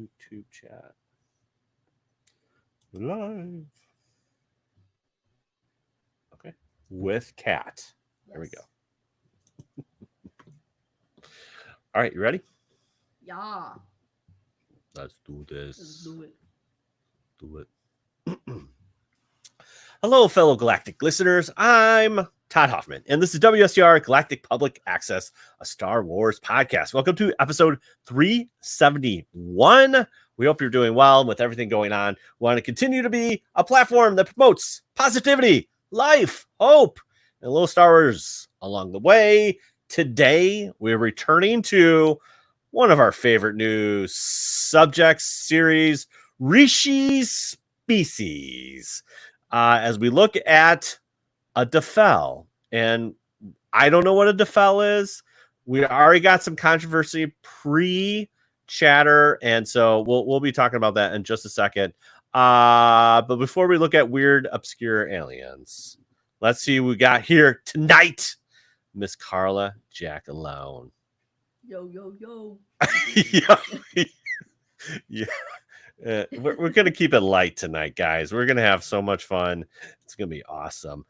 YouTube chat. Live. Okay. With cat. There we go. All right, you ready? Yeah. Let's do this. Let's do it. Do it. Hello, fellow Galactic listeners. I'm Todd Hoffman, and this is WSCR Galactic Public Access, a Star Wars podcast. Welcome to episode 371. We hope you're doing well with everything going on. We want to continue to be a platform that promotes positivity, life, hope, and a little Star Wars along the way. Today, we're returning to one of our favorite new subjects series, Rishi's Species, as we look at a Defel. And I don't know what a Defel is. We already got some controversy pre-chatter, and so we'll be talking about that in just a second. But before we look at weird, obscure aliens, let's see what we got here tonight. Miss Carla Jack alone. Yo, yo, yo. Yeah. We're going to keep it light tonight, guys. We're going to have so much fun. It's going to be awesome.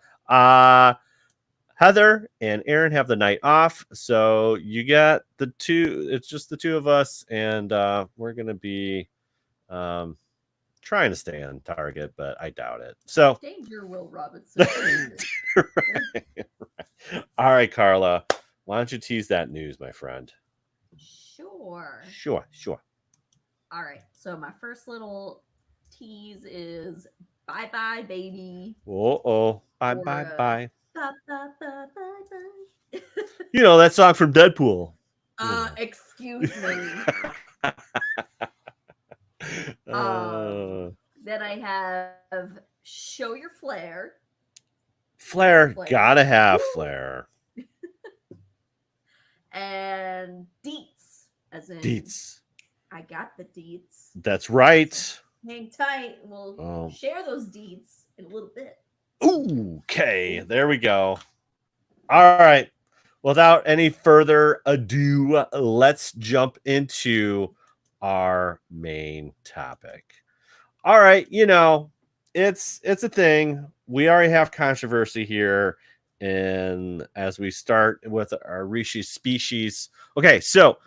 Heather and Aaron have the night off, so you got the two. It's just the two of us, and we're going to be trying to stay on target, but I doubt it. So, Danger, Will Robinson. right. All right, Carla, why don't you tease that news, my friend? Sure. All right. So my first little tease is bye bye, baby. Oh, bye. Bye, bye, bye, bye. You know that song from Deadpool. Excuse me. Then I have Show Your Flair. Flair. Gotta have Flair. And Deets, as in Deets. I got the deets. That's right. Hang tight. We'll share those deets in a little bit. Okay, there we go. All right. Without any further ado, let's jump into our main topic. All right, it's a thing. We already have controversy here, and as we start with our Rishi Species. Okay, so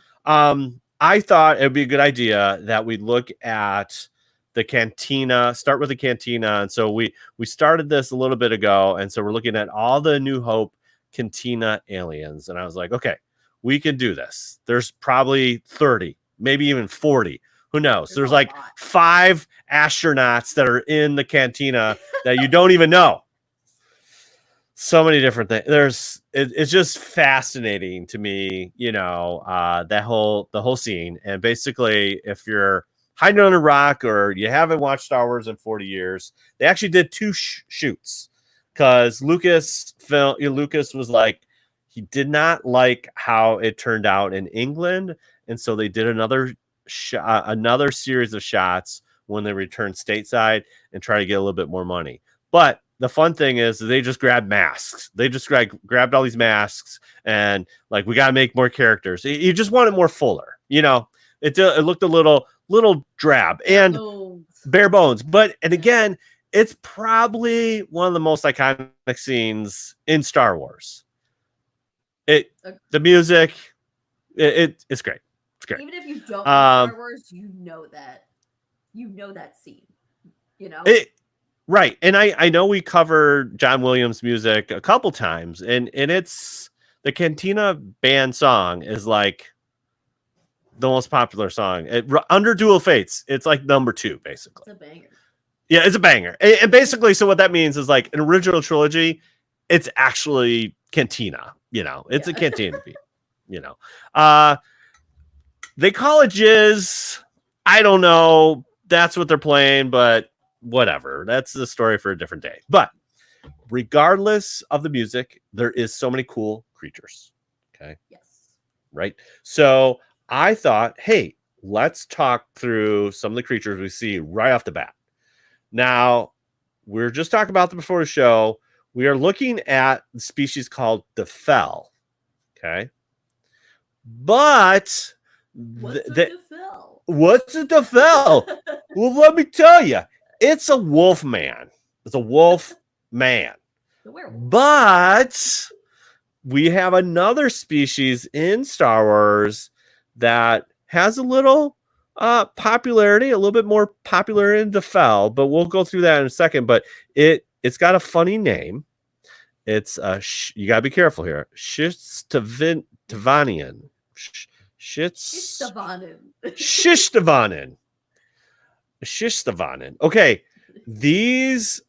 I thought it would be a good idea that we look at the cantina, start with the cantina. And so we started this a little bit ago. And so we're looking at all the New Hope cantina aliens. And I was like, okay, we can do this. There's probably 30, maybe even 40. Who knows? There's like 5 astronauts that are in the cantina that you don't even know. So many different things. It's just fascinating to me, the whole scene. And basically, if you're hiding on a rock or you haven't watched Star Wars in 40 years, they actually did 2 shoots because Lucas was like, he did not like how it turned out in England. And so they did another series of shots when they returned stateside and try to get a little bit more money. But the fun thing is they just grabbed masks. They just grabbed all these masks and like, we got to make more characters. You just want it more fuller, It looked a little drab and bare bones. And again, it's probably one of the most iconic scenes in Star Wars. The music, it's great. It's great. Even if you don't know Star Wars, you know that scene. Right. And I know we covered John Williams music a couple times, and it's the Cantina Band song is like the most popular song. Under Dual Fates, it's like number 2, basically. It's a banger. Yeah, it's a banger. And basically, so what that means is like an original trilogy, it's actually Cantina. It's a Cantina beat. They call it Jizz. I don't know. That's what they're playing, but whatever. That's the story for a different day. But regardless of the music, there is so many cool creatures. Okay. Yes. Right. So I thought, hey, let's talk through some of the creatures we see right off the bat. Now, we're just talking about them before the show. We are looking at the species called Defel. Okay. But what's a Defel? What's a Defel? Well, let me tell you, it's a wolf man. It's a wolf man. The werewolf. But we have another species in Star Wars that has a little popularity, a little bit more popular in Defel, but we'll go through that in a second. But it's got a funny name. It's you gotta be careful here. Shistavanian. Shistavanen. Shistavanen. Okay, these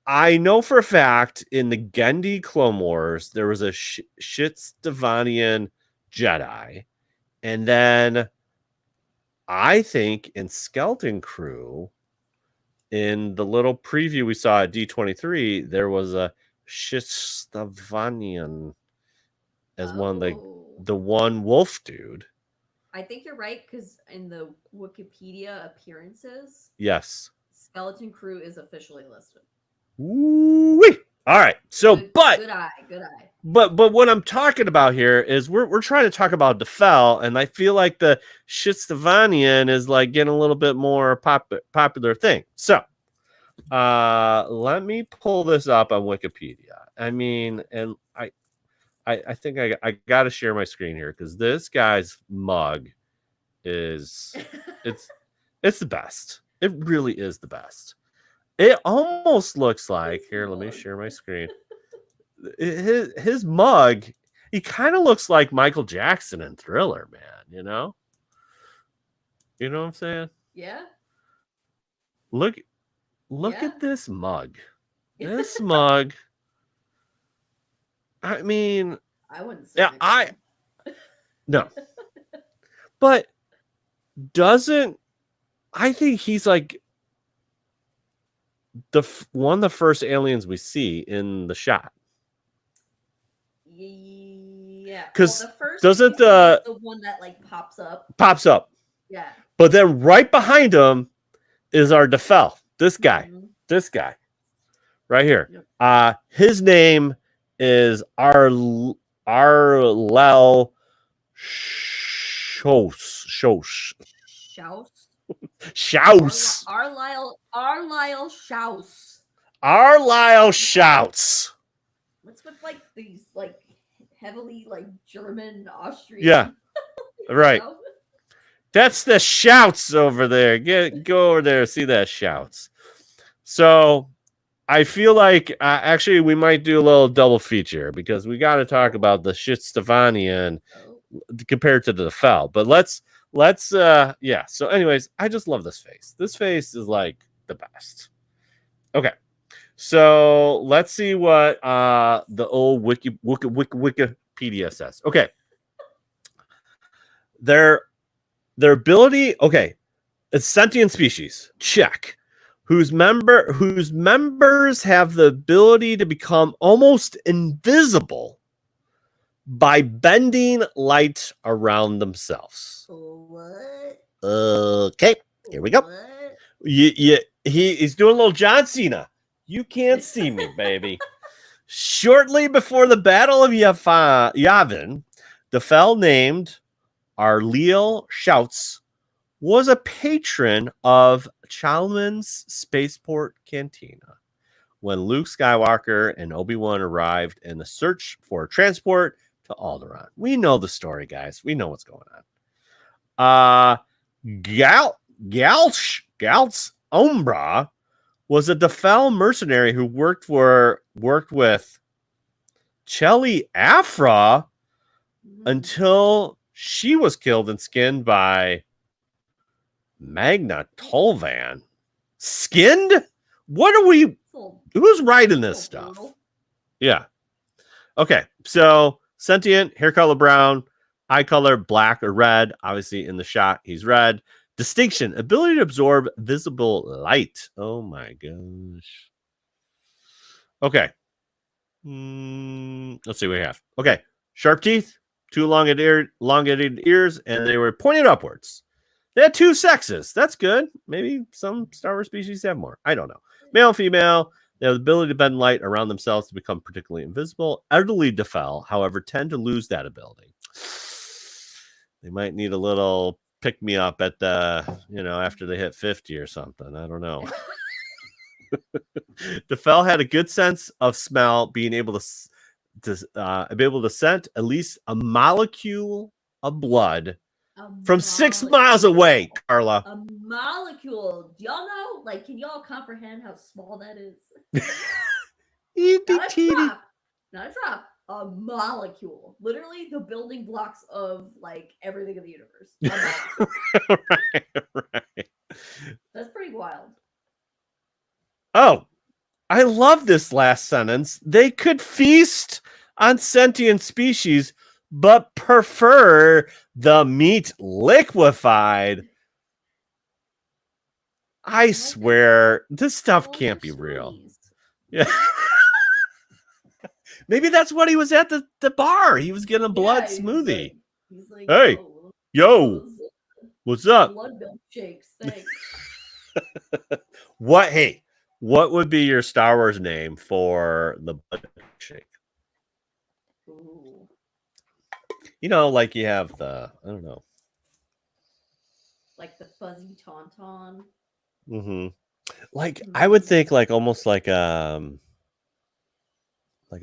I know for a fact in the Gendy Clone Wars there was a Shistavanen Jedi, and then I think in Skeleton Crew, in the little preview we saw at D23, there was a Shistavanian as one of the one wolf dude. I think you're right, because in the Wikipedia appearances, yes, Skeleton Crew is officially listed. Ooh-wee. All right. So, good eye. But what I'm talking about here is we're trying to talk about Defel, and I feel like the Shistavanian is like getting a little bit more popular thing. So, let me pull this up on Wikipedia. I mean, and I think I got to share my screen here because this guy's mug is it's the best. It really is the best. It almost looks like here. Let me share my screen. His mug, he kind of looks like Michael Jackson in Thriller, man. You know what I'm saying? Yeah. Look at this mug. This mug. I mean, I wouldn't say. Yeah, no. But doesn't I think he's like one of the first aliens we see in the shot. Yeah, because the first doesn't the one that like pops up. Yeah, but then right behind him is our Defel. This guy, right here. Yep. His name is Arlel Shouse. Arlyle Shouts. What's with like these like heavily like German, Austrian? Yeah, right. Know? That's the Shouts over there. Go over there, see that Shouts. So I feel like actually we might do a little double feature because we got to talk about the Shistavanian compared to the Defel. But let's yeah. So anyways, I just love this face. This face is like the best. Okay. So let's see what the old Wikipedia says. Okay. Their ability, okay. A sentient species. Check. Whose members have the ability to become almost invisible by bending light around themselves. What? Okay, here we go. What? He's doing a little John Cena. You can't see me, baby. Shortly before the Battle of Yavin, Defel named Arleel Shouts was a patron of Chalmun's Spaceport Cantina. When Luke Skywalker and Obi-Wan arrived in the search for a transport to Alderaan. We know the story, guys. We know what's going on. Galtz Umbra was a Defel mercenary who worked with Chelly Afra until she was killed and skinned by Magna Tolvan. Skinned? What are we? Who's writing this stuff? Yeah. Okay. So sentient, hair color brown, eye color black or red. Obviously, in the shot, he's red. Distinction, ability to absorb visible light. Oh my gosh. Okay. Let's see what we have. Okay. Sharp teeth, two elongated ears, and they were pointed upwards. They had two sexes. That's good. Maybe some Star Wars species have more. I don't know. Male and female. They have the ability to bend light around themselves to become particularly invisible. Elderly Defel, however, tend to lose that ability. They might need a little pick me up at the, after they hit 50 or something. I don't know. Defel had a good sense of smell, being able to be able to scent at least a molecule of blood from 6 miles away, Carla. A molecule. Do y'all know? Like, can y'all comprehend how small that is? Not a drop. Not a drop. A molecule. Literally the building blocks of like everything in the universe. Right. That's pretty wild. Oh, I love this last sentence. They could feast on sentient species, but prefer the meat liquefied. I swear, this stuff can't be real. Yeah. Maybe that's what he was at the bar. He was getting a blood smoothie. He's like, hey, yo, what's up? Blood milkshakes, thanks. What would be your Star Wars name for the blood milkshake? Ooh. Like you have the, I don't know. Like the fuzzy tauntaun. Mm-hmm. Like, I would think like almost like a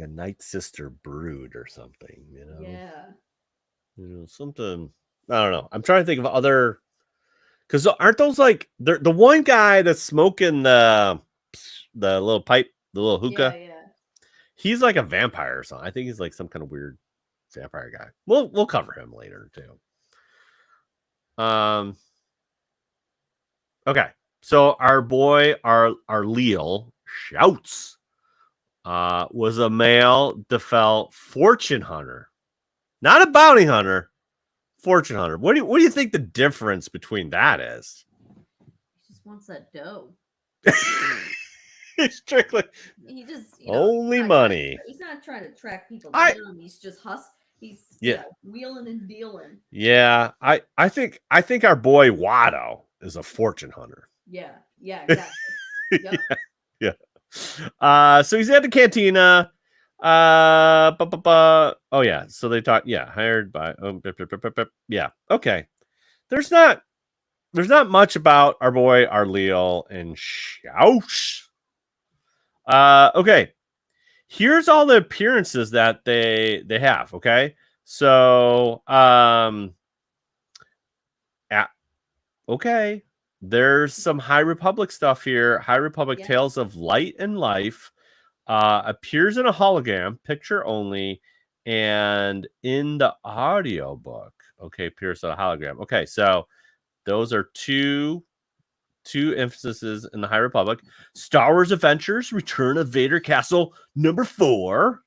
Night Sister brood or something, Yeah. Something, I don't know. I'm trying to think of other, because aren't those like the one guy that's smoking the little pipe, the little hookah? Yeah. He's like a vampire or something. I think he's like some kind of weird vampire guy. We'll cover him later too. Okay. So our boy, our Leal shouts, was a male Defel fortune hunter, not a bounty hunter, fortune hunter. What do you think the difference between that is? He just wants that dough. Strictly. He just only money. He's not trying to track people down. He's just He's wheeling and dealing. Yeah, I think our boy Watto is a fortune hunter. Yeah, exactly. Yep. Yeah. So he's at the cantina. Oh yeah. So they talk. Yeah, hired by. Yeah. Okay. There's not much about our boy Arleal and Shoush. Okay. Here's all the appearances that they have. Okay. So okay. There's some High Republic stuff here. High Republic Tales of Light and Life appears in a hologram, picture only, and in the audio book. Okay, appears in a hologram. Okay, so those are two emphases in the High Republic. Star Wars Adventures, Return of Vader Castle, number 4.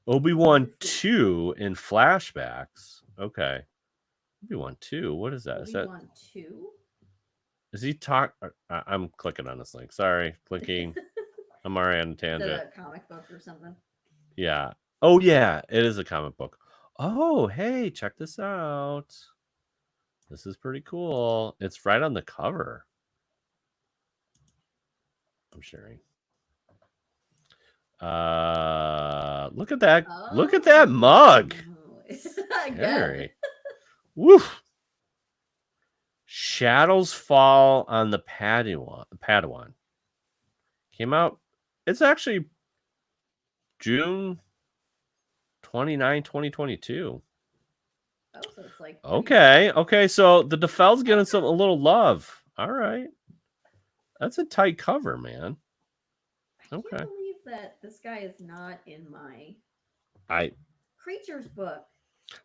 Obi-Wan 2 in flashbacks. Okay. Obi-Wan 2. What is that? Obi-Wan 2? Is he talk? I'm clicking on this link. Sorry, clicking. I'm already on a tangent. Is that a comic book or something? Yeah. Oh, yeah. It is a comic book. Oh, hey, check this out. This is pretty cool. It's right on the cover. I'm sharing. Look at that. Oh. Look at that mug. Scary. Woof. Shadows Fall on the Padawan. Came out. It's actually June 29, 2022. Oh, so it's like okay. So the Defel's getting a little love. All right, that's a tight cover, man. I can't believe that this guy is not in my creatures book.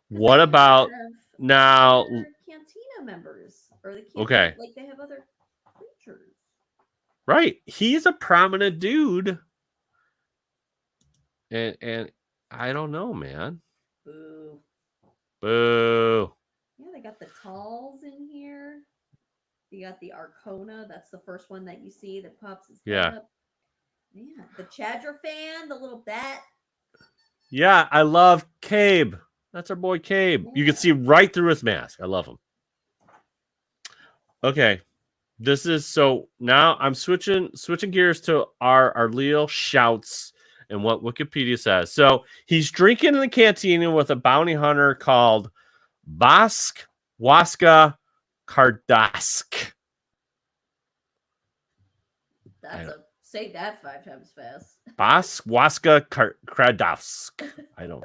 What about now? Cantina members or the cantina, like they have other creatures. Right, he's a prominent dude, and I don't know, man. Boo. Yeah, they got the Talls in here. You got the Arcona. That's the first one that you see that pops his head up. Yeah, the Chadra fan, the little bat. Yeah, I love Cabe. That's our boy Cabe. Yeah. You can see right through his mask. I love him. Okay. This is so now I'm switching gears to our Leo shouts and what Wikipedia says. So he's drinking in the cantina with a bounty hunter called Bask Waska Kardask. Say that 5 times fast. Waska Kardask. I don't.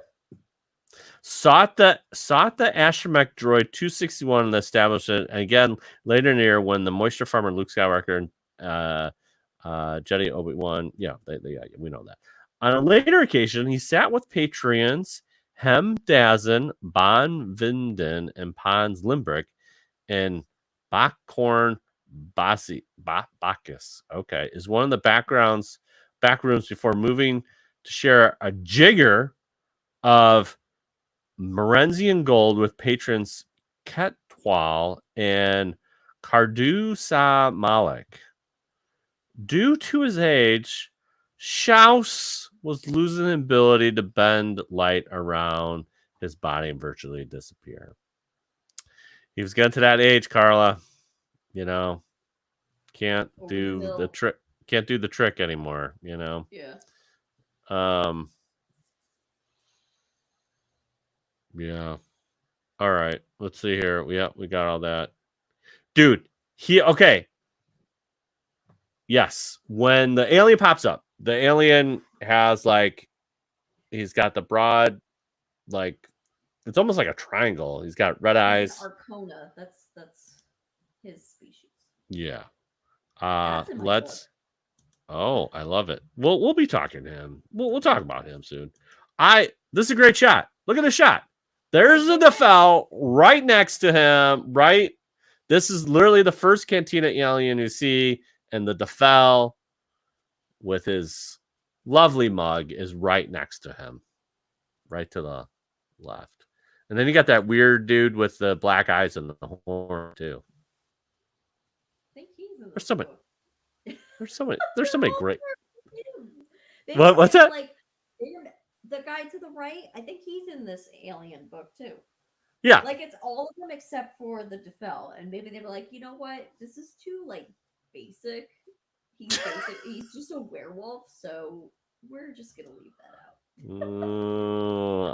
Sought the astromech droid 261 and established it. And again, later in the year, when the moisture farmer Luke Skywalker and Jedi Obi-Wan, we know that. On a later occasion, he sat with patrons Hem Dazin, Bon Vinden, and Pons Limbrick in Backhorn Bacchus. Okay, is one of the back rooms before moving to share a jigger of Merenzian gold with patrons Ketwal and Kardusa Malik. Due to his age, Schaus was losing the ability to bend light around his body and virtually disappear. He was getting to that age, Carla. Can't do the trick. Can't do the trick anymore. Yeah. Yeah. All right. Let's see here. We got all that. Dude, okay. Yes. When the alien pops up, the alien has he's got the broad, it's almost like a triangle. He's got red eyes. Arcona. That's his species. Yeah. Let's. Oh, I love it. We'll be talking to him. We'll talk about him soon. This is a great shot. Look at the shot. There's the Defel right next to him. Right. This is literally the first Cantina alien you see, and the Defel with his lovely mug is right next to him, right to the left. And then you got that weird dude with the black eyes and the horn too. I think he's in There's so many great. What's that? The guy to the right, I think he's in this alien book too. Yeah. It's all of them except for the Defel. And maybe they were like, you know what? This is too basic. He's basic. He's just a werewolf, so we're just gonna leave that out.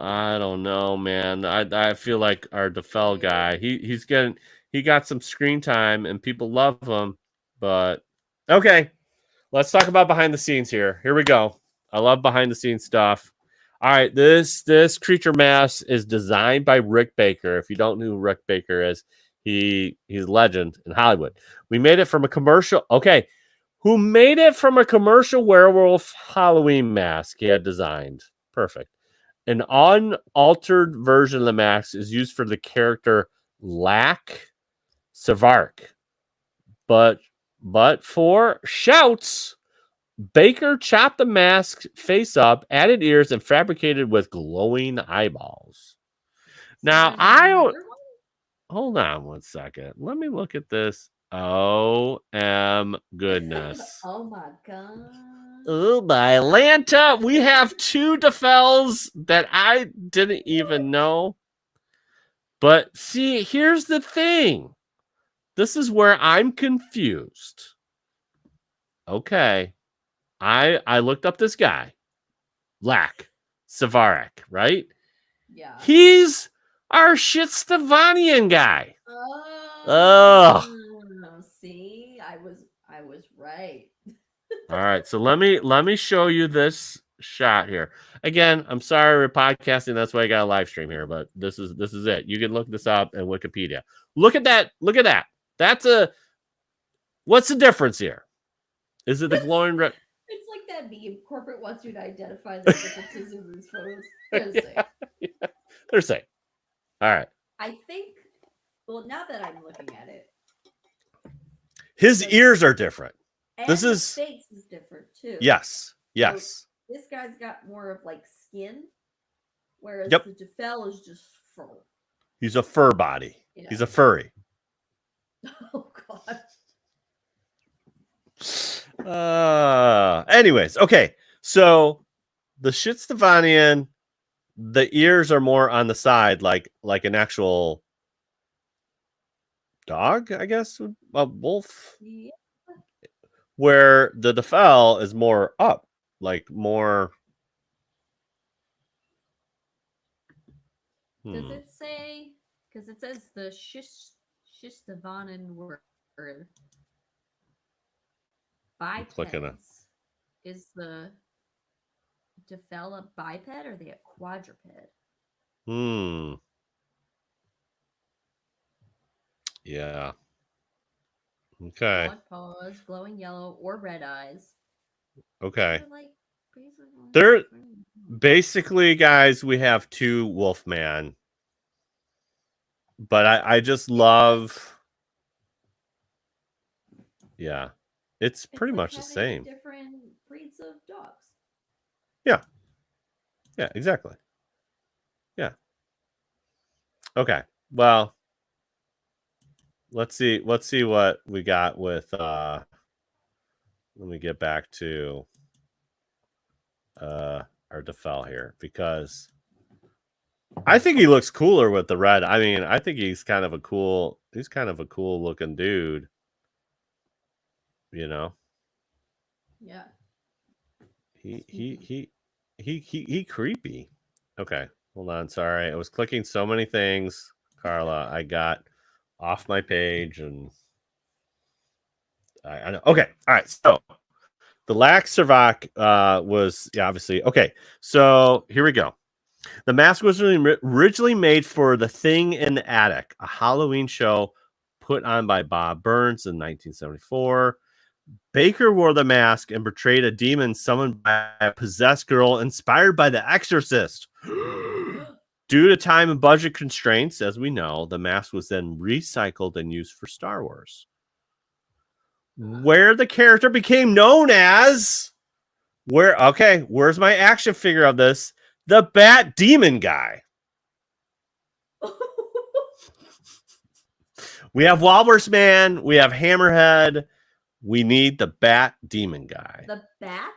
I don't know, man. I feel like our Defel guy, he got some screen time and people love him, but okay. Let's talk about behind the scenes here. Here we go. I love behind the scenes stuff. All right, this creature mask is designed by Rick Baker. If you don't know who Rick Baker is, he's a legend in Hollywood. We made it from a commercial. Okay, who made it from a commercial werewolf Halloween mask he had designed. Perfect. An unaltered version of the mask is used for the character Lack Savark. But for shouts, Baker chopped the mask face up, added ears, and fabricated with glowing eyeballs. Now, hold on one second. Let me look at this. Goodness. Oh my god. Oh my Lanta. We have 2 Defels that I didn't even know. But see, here's the thing. This is where I'm confused. Okay. I looked up this guy. Lack Savarek, right? Yeah. He's our shit Stevanian guy. Oh. See, I was right. All right, so let me show you this shot here. Again, I'm sorry we're podcasting. That's why I got a live stream here, but this is it. You can look this up in Wikipedia. Look at that. Look at that. What's the difference here? Is it the glowing red? It's like that meme. Corporate wants you to identify the differences in these photos. They're saying. All right. I think. Well, now that I'm looking at it, his ears are different. And his face is different too. Yes. So this guy's got more of skin, whereas the Defel is just fur. He's a fur body. Yeah. He's a furry. Oh God. Anyways, okay. So the shit Stevanian, the ears are more on the side, like an actual dog, I guess, a wolf. Yeah. Where the Defel is more up, more. Does it say? Because it says the Shistavanen word clicking it. bipeds. Is the Defel a biped or are they a quadruped? Yeah. Okay. Broad paws, glowing yellow, or red eyes. Okay. They're like basically. They're basically, guys, we have two Wolfman. But I just love. Yeah. It's pretty like much the same. Different breeds of dogs. Yeah. Yeah, exactly. Yeah. Okay. Well, let's see what we got with let me get back to our Defel here, because I think he looks cooler with the red. I mean, I think he's kind of a cool looking dude. You know? Yeah. He creepy. Okay, hold on. Sorry, I was clicking so many things, Carla. I got off my page, and I know. Okay, all right. So the Lax Servak was obviously okay. So here we go. The mask was originally made for The Thing in the Attic, a Halloween show put on by Bob Burns in 1974. Baker wore the mask and portrayed a demon summoned by a possessed girl inspired by The Exorcist. Due to time and budget constraints, as we know, the mask was then recycled and used for Star Wars, where the character became known as where's my action figure of this? The Bat Demon Guy. We have Walrus Man, we have Hammerhead. We need the Bat Demon Guy. The Bat?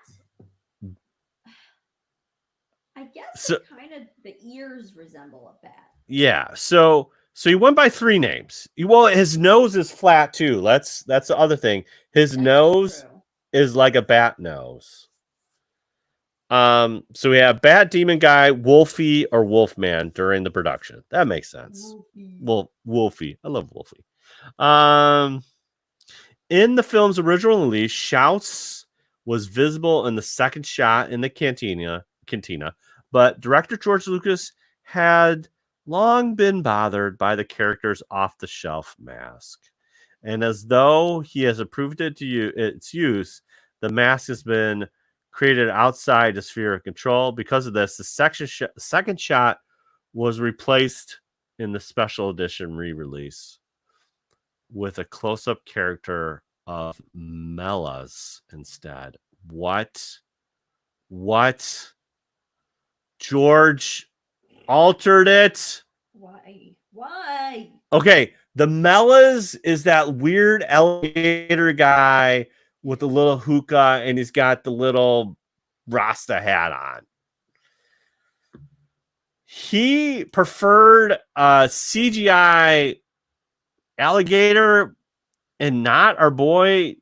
I guess kind of the ears resemble a bat. Yeah. So he went by three names. Well, his nose is flat too. That's the other thing. His nose is like a bat nose. So we have Bat Demon Guy, Wolfie, or Wolfman during the production. That makes sense. Wolfie. I love Wolfie. In the film's original release, Shouts was visible in the second shot in the cantina, but director George Lucas had long been bothered by the character's off-the-shelf mask. And as though he has approved its use, the mask has been created outside the sphere of control. Because of this, the second shot was replaced in the special edition re-release with a close-up character of Melas instead. What? George altered it? Why? Okay, the Melas is that weird alligator guy with the little hookah, and he's got the little Rasta hat on. He preferred a CGI alligator and not our boy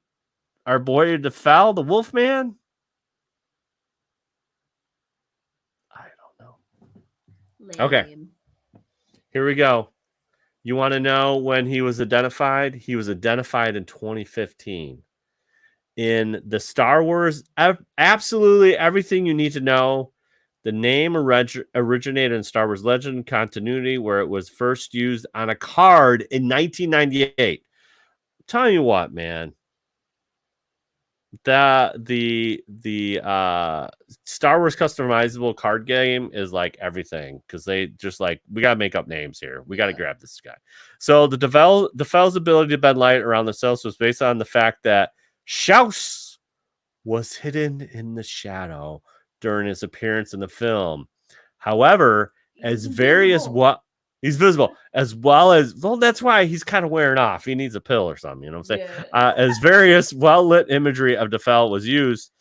Defel, the Wolfman. I don't know. Lame. Okay, here we go. You want to know when he was identified? He was identified in 2015. In the Star Wars, absolutely everything you need to know. The name originated in Star Wars Legend continuity, where it was first used on a card in 1998. I'm telling you what, man. The Star Wars customizable card game is like everything, because they just like, we gotta make up names here. We gotta grab this guy. So the Defel's ability to bend light around the cells was based on the fact that Schaus was hidden in the shadow during his appearance in the film. However, he's visible, as well as, well, that's why he's kind of wearing off. He needs a pill or something, you know what I'm saying? Yeah. As various well-lit imagery of Defel was used,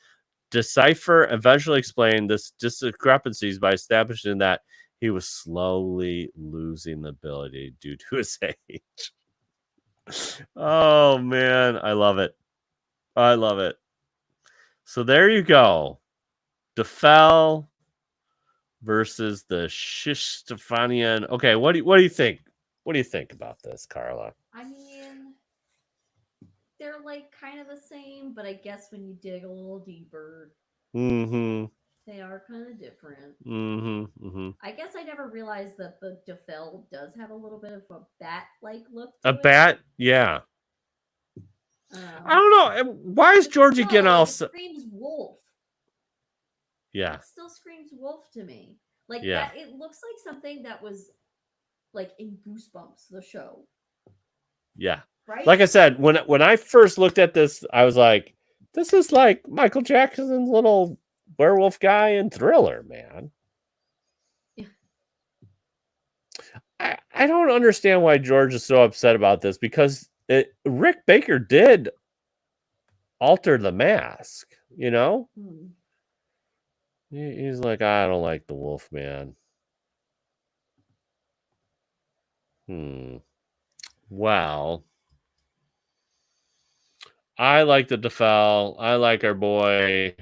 Decipher eventually explained this discrepancies by establishing that he was slowly losing the ability due to his age. Oh man, I love it. So there you go. Defel versus the Shistafanian. Okay, what do you think? What do you think about this, Carla? I mean, they're like kind of the same, but I guess when you dig a little deeper, Mm-hmm. they are kind of different. Mm-hmm. Mm-hmm. I guess I never realized that the Defel does have a little bit of a bat-like look A to it. bat? Yeah. I Um, don't know. Why is but Georgie getting still, all? it screams wolf. Yeah. It still screams wolf to me. Like Yeah. that. It looks like something that was like in Goosebumps, the show, Yeah. right? Like I said, when I first looked at this, I was like, "This is like Michael Jackson's little werewolf guy in Thriller, man." Yeah. I don't understand why George is so upset about this because Rick Baker did alter the mask. You know, Hmm. he's like, I don't like the wolf man. Well, I like the Defel. I like our boy,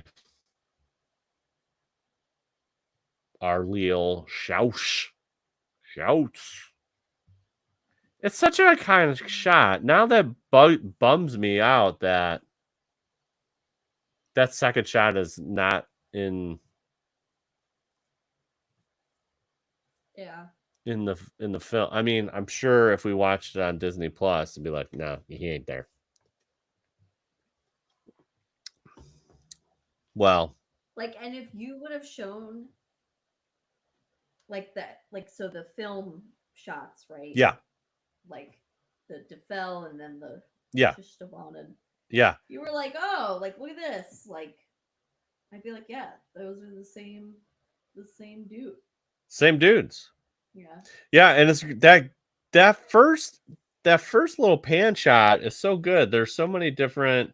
our Leo Shouts. Shouts. It's such an iconic shot. Now that bums me out that that second shot is not in Yeah. in the film. I mean, I'm sure if we watched it on Disney Plus, it'd be like, no, he ain't there. Well, Like, and if you would have shown like that, like so the film shots, right? yeah, Like the Defel and then the yeah, Shishtavan, yeah. you were like, oh, like look at this. Like, I'd be like, yeah, those are the same dude. Same dudes. Yeah. Yeah, and it's that first little pan shot is so good. There's so many different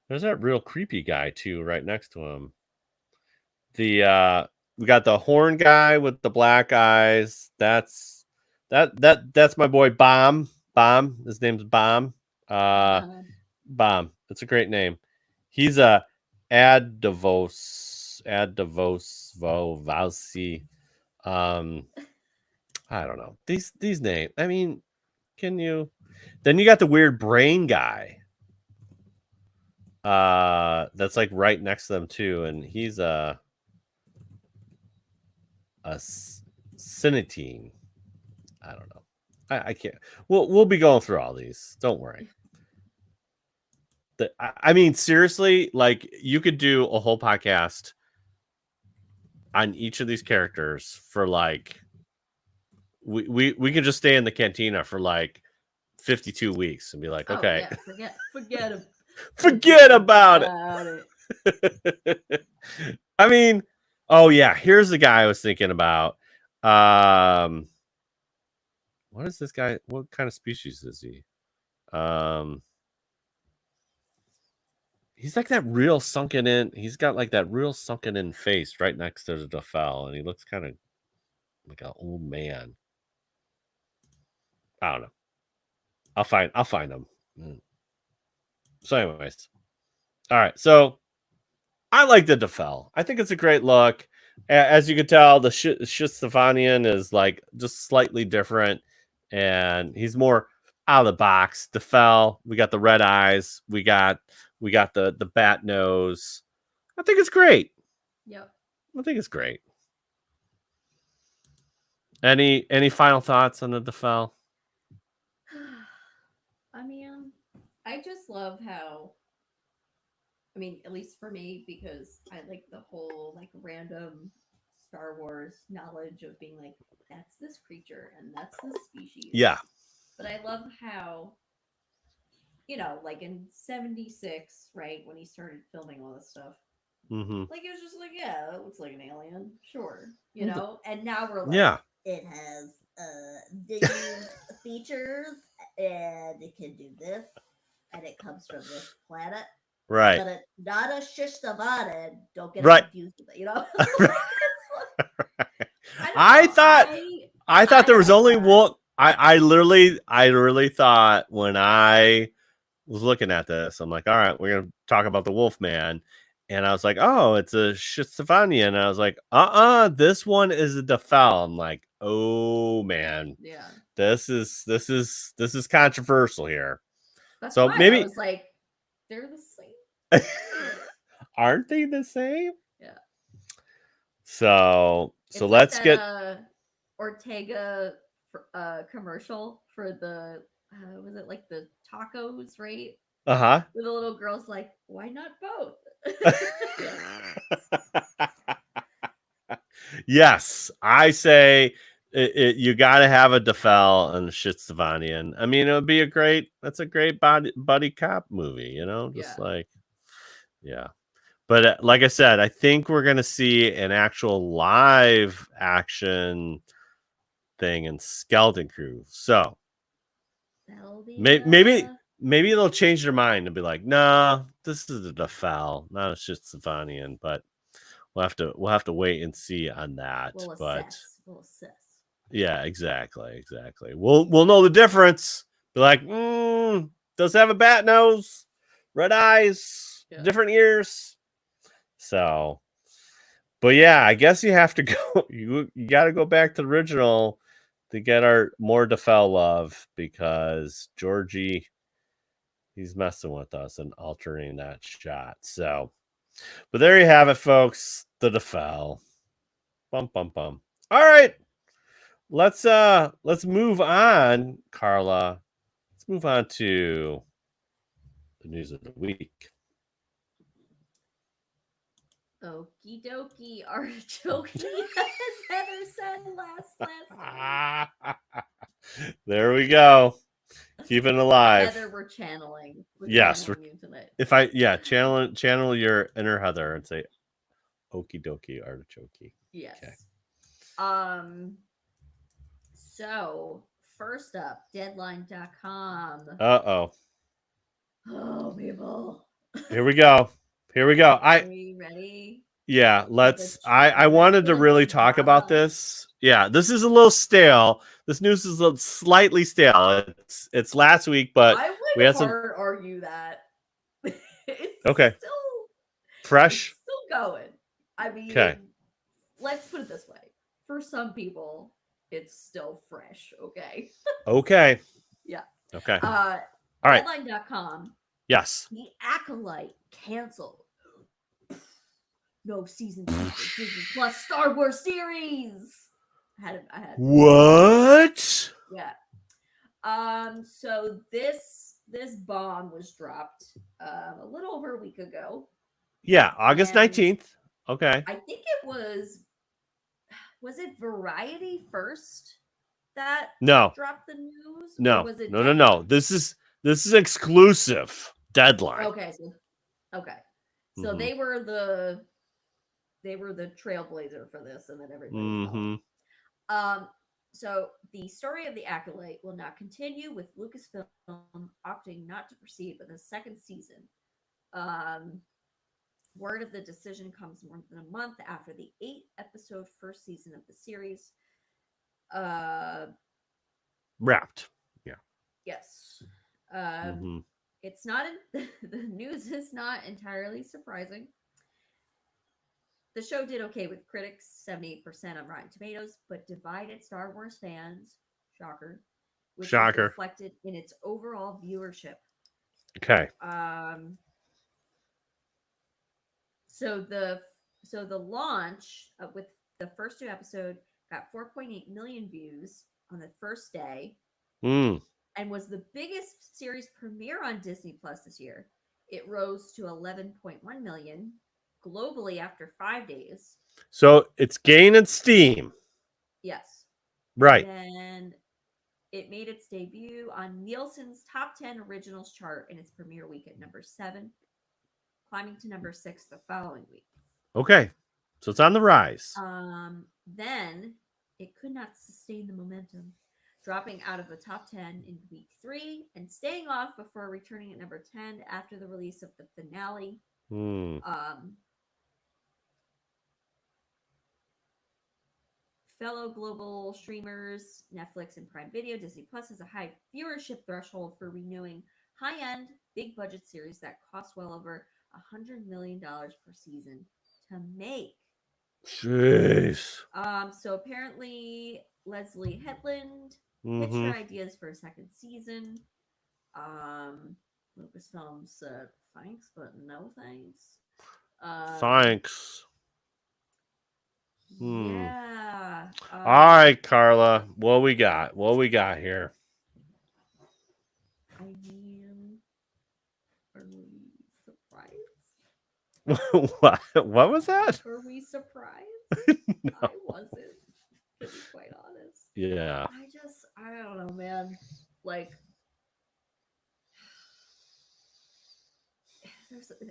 there's that real creepy guy too right next to him. The we got the horn guy with the black eyes. That's my boy Bomb. Bomb. His name's Bomb. Bomb. It's a great name. He's a Ad Davos Vowsi. I don't know. These names. I mean, can you then you got the weird brain guy. That's like right next to them too, and he's a Cinetine. I don't know. I can't. We'll be going through all these. Don't worry. I mean, seriously, like you could do a whole podcast on each of these characters for like we could just stay in the cantina for like 52 weeks and be like, Oh, okay, yeah, forget forget about it. I mean, oh yeah, here's the guy I was thinking about. What is this guy? What kind of species is he? He's like that real sunken in. He's got like that real sunken in face right next to the Defel, and he looks kind of like an old man. I don't know. I'll find him. So, anyways, all right. So I like the Defel. I think it's a great look. As you can tell, the Shistafanian is like just slightly different, and he's more out of the box. Defel, we got the red eyes, we got the bat nose. I think it's great. Yep. I think it's great. Any final thoughts on the Defel? I mean, I just love how. I mean, at least for me, because I like the whole like random Star Wars knowledge of being like, that's this creature and that's this species. Yeah. But I love how, like in '76, right, when he started filming all this stuff, like it was just like, yeah, that looks like an alien, sure, And now we're like, yeah, it has these features, and it can do this, and it comes from this planet. right. But it's not a Shishtavan. Don't get Right. confused with it, I thought there was only one. I really thought when I was looking at this, I'm like, all right, we're gonna talk about the Wolfman, And I was like, oh, it's a Shitsavania. And I was like, this one is a Defel. I'm like, oh man, Yeah. this is controversial here. That's So why I maybe was like, they're the same. aren't they the same? Yeah. So It's like let's that get Ortega commercial for the was it like the tacos, right? uh-huh. Where the little girl's like, why not both? Yes, I say you got to have a Defel and a Shitsavanian. I mean, it would be that's a great buddy cop movie, just Yeah. like, yeah. But like I said, I think we're going to see an actual live action thing in Skeleton Crew. So That'll be maybe they'll change their mind and be like, nah, this is a Defel, not a Shitsavanian, but we'll have to wait and see on that. we'll But assess. We'll assess. yeah, exactly. We'll know the difference. Be like, does it have a bat nose, red eyes, Yeah. different ears. So, but yeah, I guess you have to go. You got to go back to the original to get our more Defel love because Georgie, he's messing with us and altering that shot. So, but there you have it, folks. The Defel. Bum bum bum. All right. Let's move on, Carla. Let's move on to the news of the week. Okie dokie, artichoke, as Heather said last week. There we go. Keep it alive. Heather, we're channeling. Yes, Channeling you tonight. if channel your inner Heather and say okie dokie artichoke. Yes. Okay. So first up, deadline.com. Uh-oh. Oh, people. Here we go. Are we ready? Yeah, I wanted to really talk about this. Yeah, this is a little stale. This news is slightly stale. It's last week, but I would we had hard argue that it's okay. Still Fresh. It's still going. I mean, okay. Let's put it this way. For some people, it's still fresh, okay? Okay. Yeah. Okay. All right. Deadline.com. Yes. The Acolyte canceled. No season 2 for Disney Plus Star Wars series. I had what? Yeah. So this bomb was dropped a little over a week ago. Yeah, August 19th. Okay. I think it was it Variety first that dropped the news? No. Or was it No. This is exclusive. Deadline. Okay. So they were the trailblazer for this, and then everybody followed. So the story of the Acolyte will not continue, with Lucasfilm opting not to proceed with a second season. Word of the decision comes more than a month after the 8-episode first season of the series wrapped. Yeah. Yes. It's not the news is not entirely surprising. The show did okay with critics, 78% on Rotten Tomatoes, but divided Star Wars fans, shocker, which is reflected in its overall viewership. Okay. So the launch with the first 2 episodes got 4.8 million views on the first day, and was the biggest series premiere on Disney Plus this year. It rose to 11.1 million globally after 5 days. So it's gaining steam. Yes. Right. And it made its debut on Nielsen's Top 10 Originals chart in its premiere week at number 7, climbing to number 6 the following week. Okay. So it's on the rise. Then it could not sustain the momentum, dropping out of the top 10 in week 3 and staying off before returning at number 10 after the release of the finale. Fellow global streamers, Netflix and Prime Video, Disney Plus has a high viewership threshold for renewing high-end, big-budget series that cost well over $100 million per season to make. Jeez. So apparently Leslie Hetland pitched Mm-hmm. her ideas for a second season. Lucasfilm said thanks, but no thanks. Thanks. Yeah. All right, Carla. What we got? What we got here? I mean, are we surprised? What was that? Were we surprised? No. I wasn't, to be quite honest. Yeah. I don't know, man. Like,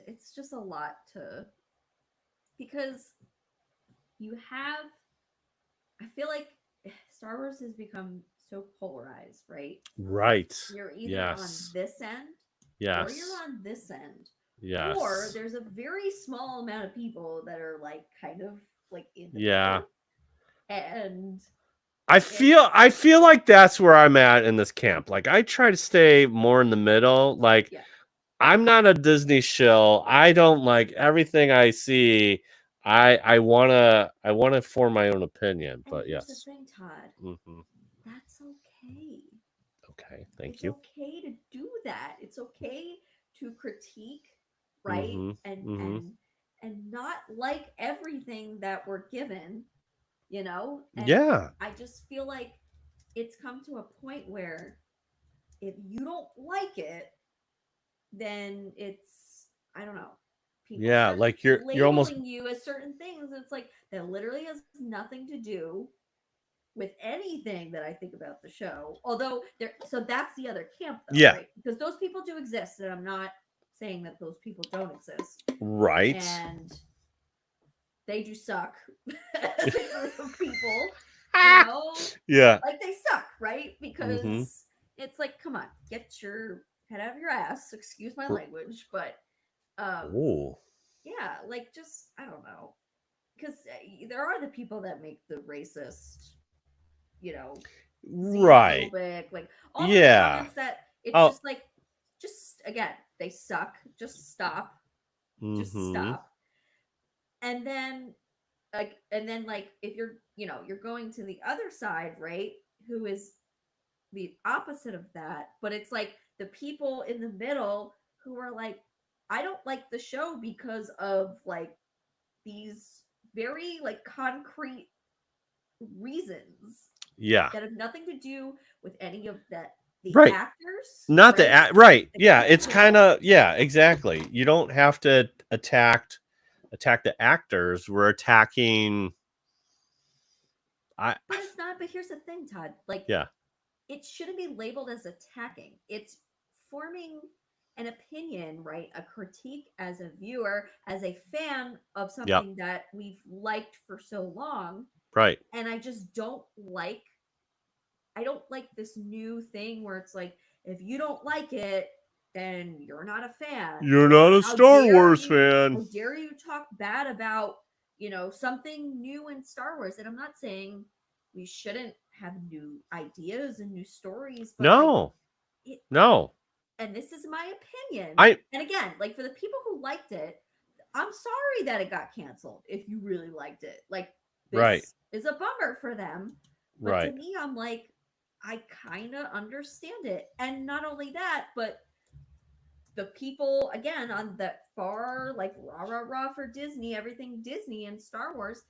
it's just a lot to, because you have, I feel like Star Wars has become so polarized, right? Right. You're either on Yes. this end or you're Yes. on this end. Or Yes. there's a very small amount of people that are like kind of like in the Yeah. middle. And I feel like that's where I'm at in this camp. Like I try to stay more in the middle. Like yeah. I'm not a Disney shill. I don't like everything I see. I wanna form my own opinion. And But here's the yes. thing, Todd. Mm-hmm. That's okay. Okay. Thank It's you. okay to do that. It's okay to critique, right? Mm-hmm. And Mm-hmm. not like everything that we're given, And Yeah. I just feel like it's come to a point where if you don't like it, then it's, I don't know. People Yeah. start Like you're almost labeling you as certain things. It's like that literally has nothing to do with anything that I think about the show. Although so that's the other camp though, yeah. right? Because those people do exist, and I'm not saying that those people don't exist. Right. And they do suck as a group of people, Yeah. like they suck, right? Mm-hmm. Because it's like, come on, get your head out of your ass. Excuse my language, but Oh. yeah, like just I don't know, because there are the people that make the racist, you know, Right. xenophobic, like all those Yeah. comments that it's Oh. just like, just again, they suck. Just stop. Just Mm-hmm. stop. And then like if you're going to the other side, right? Who is the opposite of that, but it's like the people in the middle who are like, I don't like the show because of like these very like concrete reasons Yeah. that have nothing to do with any of that, the Right. actors, Not right? right. The Yeah. It's characters. kind of exactly. You don't have to attack the actors. We're attacking. But it's not. But here's the thing, Todd. Like, Yeah. it shouldn't be labeled as attacking. It's forming an opinion, right? A critique as a viewer, as a fan of Yep. something that we've liked for so long. Right. And I don't like this new thing where it's like, if you don't like it, then you're not a fan. You're Or not a Star Wars fan. how dare you talk bad about, something new in Star Wars? And I'm not saying we shouldn't have new ideas and new stories, but like No. it, No. and this is my opinion. I And again, like for the people who liked it, I'm sorry that it got canceled if you really liked it. Like, right. this is a bummer for them. But to Right. me, I'm like, I kind of understand it. And not only that, but the people, again, on that far, like, rah, rah, rah for Disney, everything Disney and Star Wars,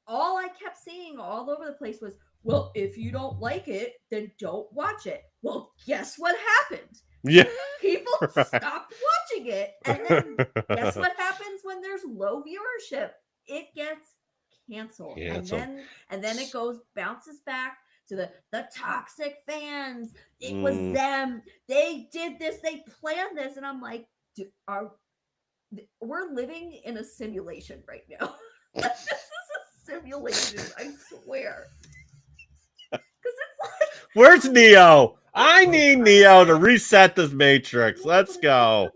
all I kept seeing all over the place was, well, if you don't like it, then don't watch it. Well, guess what happened? Yeah. People stopped watching it. And then guess what happens when there's low viewership? It gets canceled. And then it bounces back to the toxic fans. It was them. They did this. They planned this. And I'm like, we're living in a simulation right now. Like, this is a simulation, I swear. Because it's like, where's Neo? I need Neo to reset this matrix. Let's go.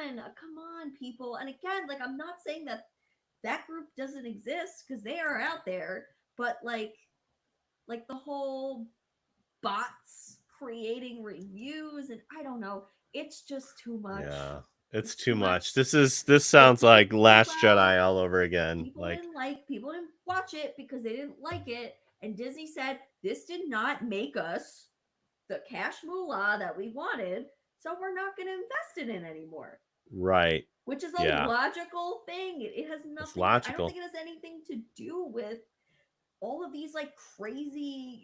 Come on, people. And again, like, I'm not saying that group doesn't exist, because they are out there, but like the whole bots creating reviews, and I don't know, it's just too much. Yeah. It's too much. This sounds like Last Well, Jedi all over again. People didn't watch it because they didn't like it, and Disney said this did not make us the cash moolah that we wanted, so we're not going to invest in it anymore. Right. Which is a logical thing. It has nothing. It's logical. I don't think it has anything to do with all of these like crazy,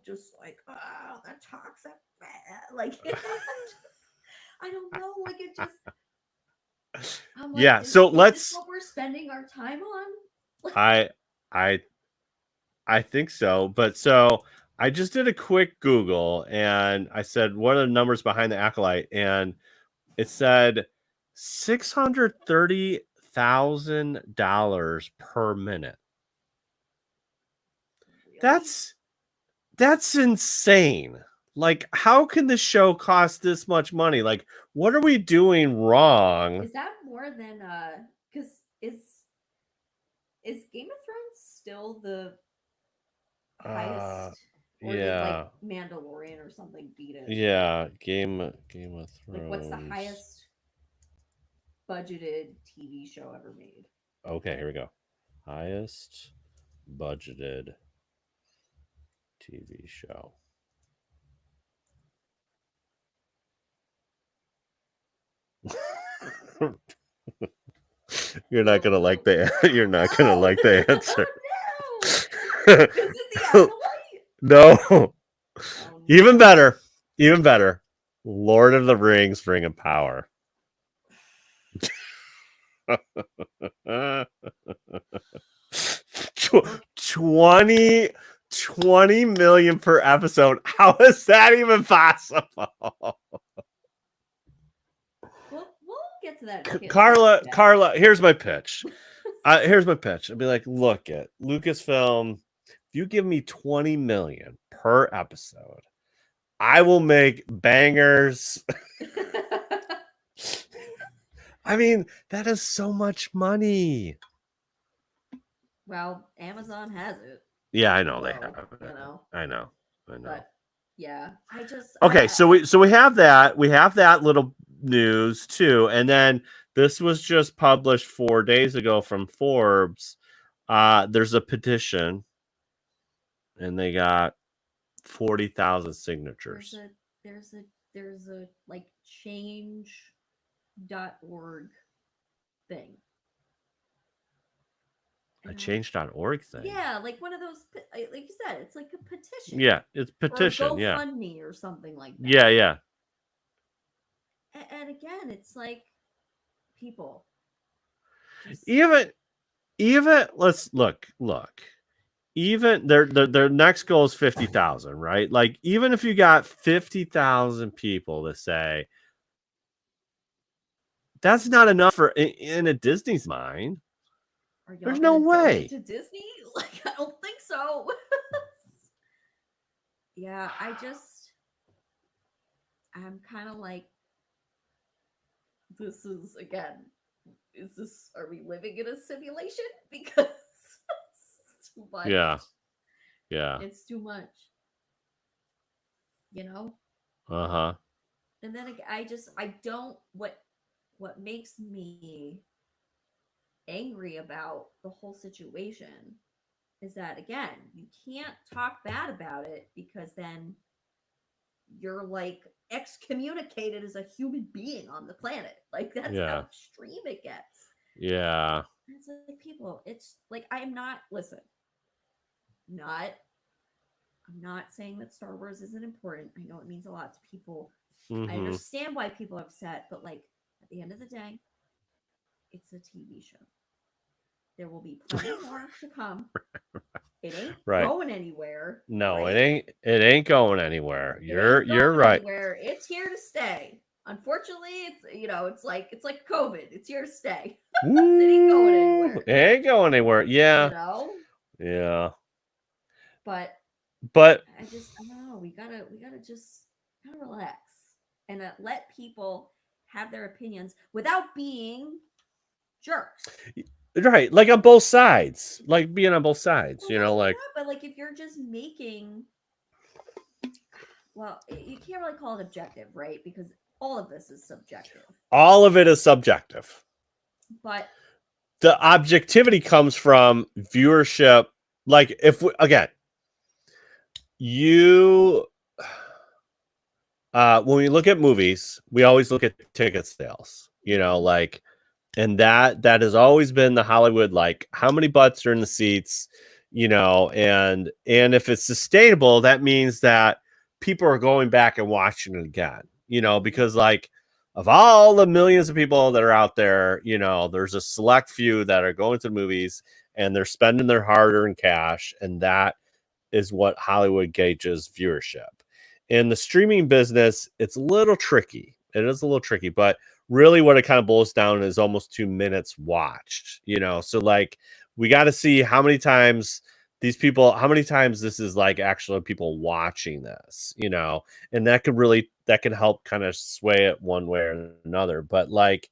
just like the toxic, like I don't know, like it just. I'm like, yeah. So let's. What we're spending our time on. I think so, but so I just did a quick Google and I said, what are the numbers behind the Acolyte? And it said $630,000 per minute. Really? That's insane. Like, how can the show cost this much money? Like, what are we doing wrong? Is that more than because is Game of Thrones still the highest? Or did like Mandalorian or something beat it? Yeah, Game of Thrones. Like, what's the highest budgeted TV show ever made? Okay, here we go. Highest budgeted TV show. You're not gonna like the. You're not gonna like the answer. No. Is it the Acolyte? No. Oh, no. Even better. Lord of the Rings: Ring of Power. 20 million per episode. How is that even possible? We'll get to that. Carla, here's my pitch. I'd be like, look at Lucasfilm. If you give me 20 million per episode, I will make bangers. I mean, that is so much money. Well, Amazon has it. Yeah, I know they have it. I know. But yeah, okay. So we have that. We have that little news too, and then this was just published 4 days ago from Forbes. There's a petition, and they got 40,000 signatures. There's a like change.org thing. A change.org thing. Yeah, like one of those, like you said, it's like a petition. Yeah, it's petition. Or GoFundMe or something like that. Yeah. And again, it's like people. Even let's look. Even their next goal is 50,000, right? Like, even if you got 50,000 people to say, that's not enough for in a Disney's mind. There's no way to Disney. Like, I don't think so. Yeah, I'm kind of like, this is again. Are we living in a simulation? Because it's too much. Yeah. It's too much. Uh-huh. And then what makes me angry about the whole situation is that, again, you can't talk bad about it because then you're like excommunicated as a human being on the planet. Like, that's how extreme it gets. Yeah. It's like, people, it's like, I'm not saying that Star Wars isn't important. I know it means a lot to people. Mm-hmm. I understand why people are upset, but like, at the end of the day, it's a TV show. There will be plenty more to come. It ain't going anywhere. No, right? It ain't going anywhere. You're right. Anywhere. It's here to stay. Unfortunately, it's like COVID. It's here to stay. It ain't going anywhere. It ain't going anywhere. Yeah. Yeah. But I don't know. We gotta just relax and let people have their opinions without being jerks. Right, like on both sides, like being on both sides, like. Yeah, but like, if you're just making, well, you can't really call it objective, right? Because all of this is subjective. All of it is subjective. But the objectivity comes from viewership. Like if we, again, you when we look at movies, we always look at ticket sales, like, and that has always been the Hollywood, like how many butts are in the seats, and if it's sustainable, that means that people are going back and watching it again, because like of all the millions of people that are out there, there's a select few that are going to the movies and they're spending their hard-earned cash, and that is what Hollywood gauges viewership. In the streaming business, it's a little tricky. It is a little tricky, but really what it kind of boils down is almost 2 minutes watched, So like we got to see how many times how many times this is like actually people watching this, and that can help kind of sway it one way or another. But like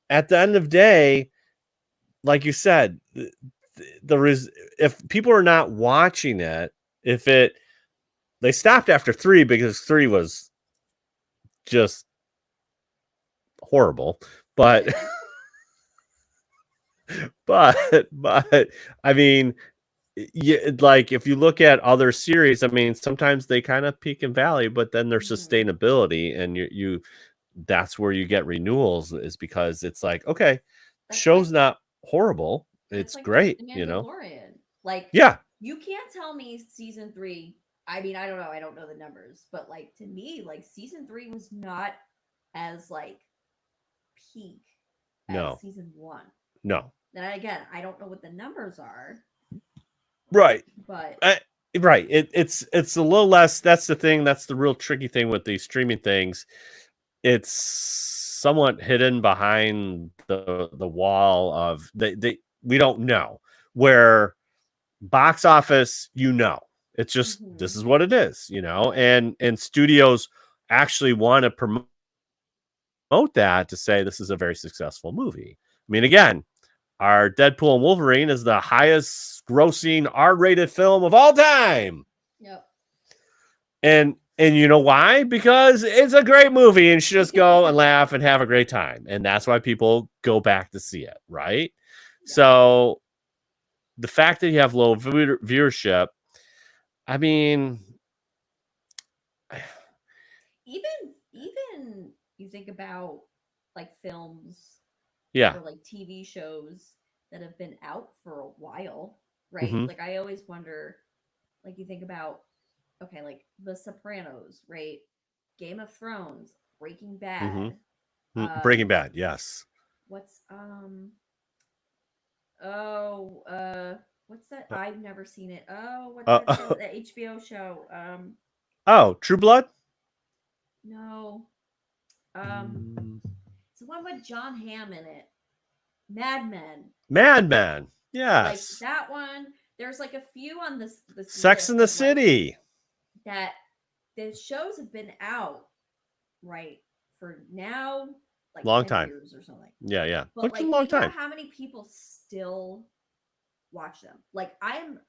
at the end of the day, like you said, there is, if people are not watching it, they stopped after 3 because 3 was just horrible, but but I mean, like if you look at other series, I mean, sometimes they kind of peak and valley, but then there's sustainability, and you that's where you get renewals, is because it's like, okay, show's not horrible, it's like great, The Mandalorian. Like, yeah, you can't tell me season 3. I mean, I don't know. I don't know the numbers, but like to me, like season 3 was not as like peak as season 1. No. Now again, I don't know what the numbers are. Right. But right. It's a little less. That's the thing. That's the real tricky thing with these streaming things. It's somewhat hidden behind the wall of we don't know, where box office, it's just this is what it is, and studios actually want to promote that, to say this is a very successful movie. I mean, again, our Deadpool and Wolverine is the highest grossing R-rated film of all time. Yep. And you know why? Because it's a great movie and you should just go and laugh and have a great time. And that's why people go back to see it, right? Yeah. So the fact that you have low viewership, I mean, even you think about like films, yeah, or like TV shows that have been out for a while, right? Like I always wonder, like you think about, okay, like The Sopranos, right? Game of Thrones, Breaking Bad. Breaking Bad, yes. What's what's that? I've never seen it. Oh, what's that show? That HBO show? Oh, True Blood? No. It's the one with John Hamm in it. Mad Men. Mad Men. Yes. Like that one. There's like a few on this Sex in the City. Like, that the shows have been out, right, for now like long 10 time years or something. Yeah. But like, a long time. How many people still watch them? Like I'm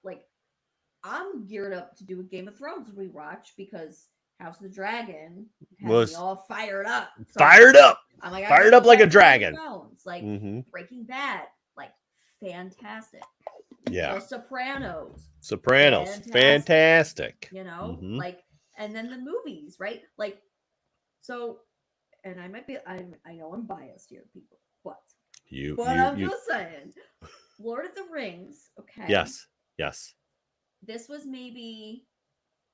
geared up to do a Game of Thrones rewatch because House of the Dragon has me all fired up. So fired up. I'm like, fired up like a dragon. Like Breaking Bad, like fantastic. Yeah. The Sopranos, fantastic. Like, and then the movies, right? Like, so, and I might be, I know I'm biased here, people, but I'm just saying, Lord of the Rings, okay? Yes. This was maybe,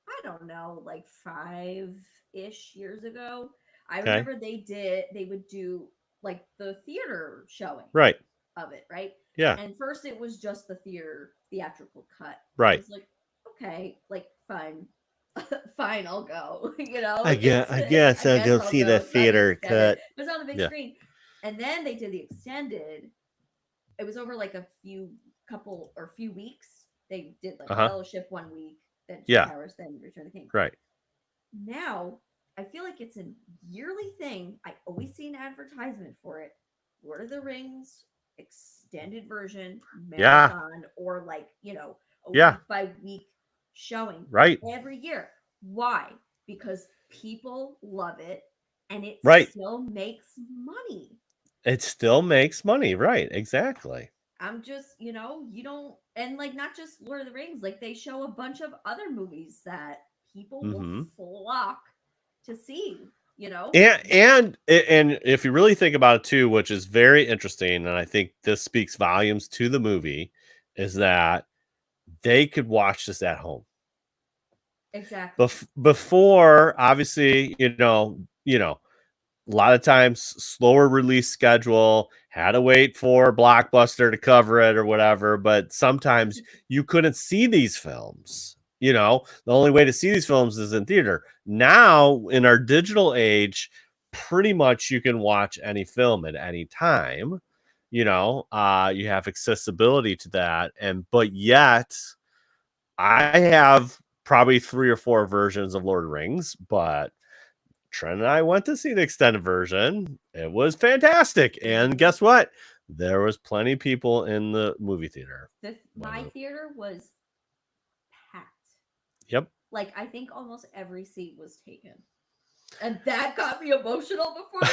I don't know, like 5-ish years ago. I remember they would do like the theater showing, right, of it, right? Yeah. And first it was just the theatrical cut. Right. It's like, okay, like fine. Fine, I'll go. I guess I'll go see the theater cut. It was on the big screen. And then they did the extended. It was over like a few weeks. They did like Fellowship 1 week, then Two Towers, then Return of the King. Right. Now, I feel like it's a yearly thing. I always see an advertisement for it. Lord of the Rings extended version, marathon, or like, a week by week showing, right, every year. Why? Because people love it, and it Right. still makes money. It still makes money. Right. Exactly. I'm just, you don't, and like not just Lord of the Rings, like they show a bunch of other movies that people will Mm-hmm. flock to see, And if you really think about it too, which is very interesting, and I think this speaks volumes to the movie, is that they could watch this at home. Exactly. Before, obviously, a lot of times slower release schedule, had to wait for Blockbuster to cover it or whatever, but sometimes you couldn't see these films. The only way to see these films is in theater. Now, in our digital age, pretty much you can watch any film at any time. You have accessibility to that, but yet I have probably 3 or 4 versions of Lord of the Rings, but Trent and I went to see the extended version. It was fantastic. And guess what? There was plenty of people in the movie theater. My theater was packed. Yep. Like, I think almost every seat was taken. And that got me emotional before we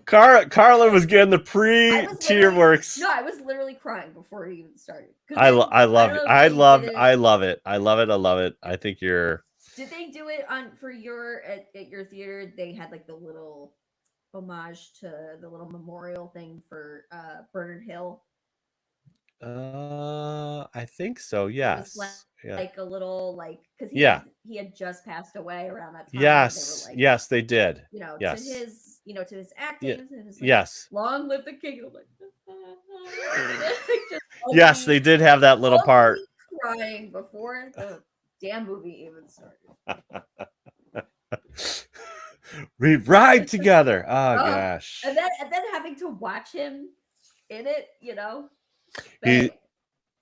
started. Carla was getting the pre-tier works. No, I was literally crying before it even started. I love it. I love it. I love it. I love it. I think you're. Did they do it for your at your theater? They had like the little homage to the little memorial thing for Bernard Hill. I think so. Yes. It was like a little because he had just passed away around that time. Yes. Yes, they did. Yes. To his acting. To his, yes. Long live the king. Yes, they did have that little part. Crying before the damn movie even started. We ride together. Oh gosh. And then having to watch him in it,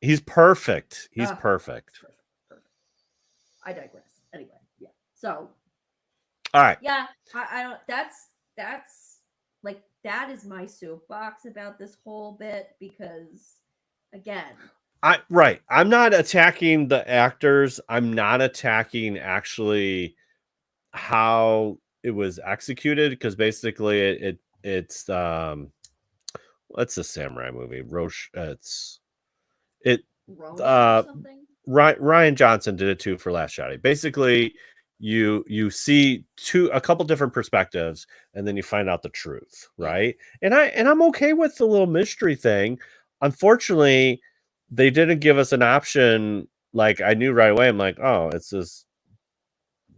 he's perfect. He's perfect. Perfect. I digress. Anyway, yeah. So all right. Yeah, I don't that's like that is my soapbox about this whole bit because again, I'm not attacking the actors. I'm not attacking actually how it was executed because basically it's what's the samurai movie? Ryan Johnson did it too for Last Shotty. Basically, you see a couple different perspectives and then you find out the truth, right? And I'm okay with the little mystery thing. Unfortunately, they didn't give us an option. Like I knew right away. I'm like, oh, it's this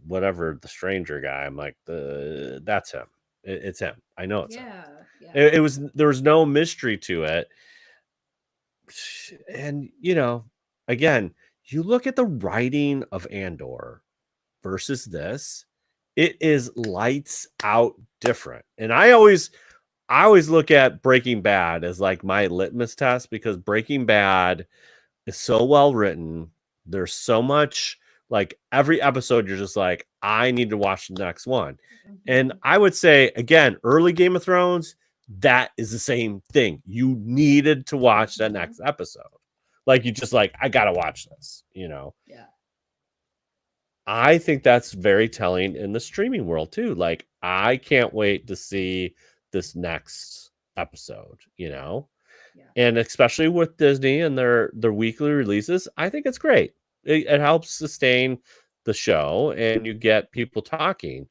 whatever the stranger guy. I'm like, that's him. It's him. I know it's him. It was there was no mystery to it. And again, you look at the writing of Andor versus this, it is lights out different. And I always look at Breaking Bad as like my litmus test because Breaking Bad is so well written. There's so much, like every episode you're just like, I need to watch the next one. Mm-hmm. And I would say again, early Game of Thrones, that is the same thing. You needed to watch that next episode. Like you just like, I gotta watch this, Yeah. I think that's very telling in the streaming world too. Like I can't wait to see this next episode, Yeah. And especially with Disney and their weekly releases, I think it's great. It helps sustain the show and you get people talking.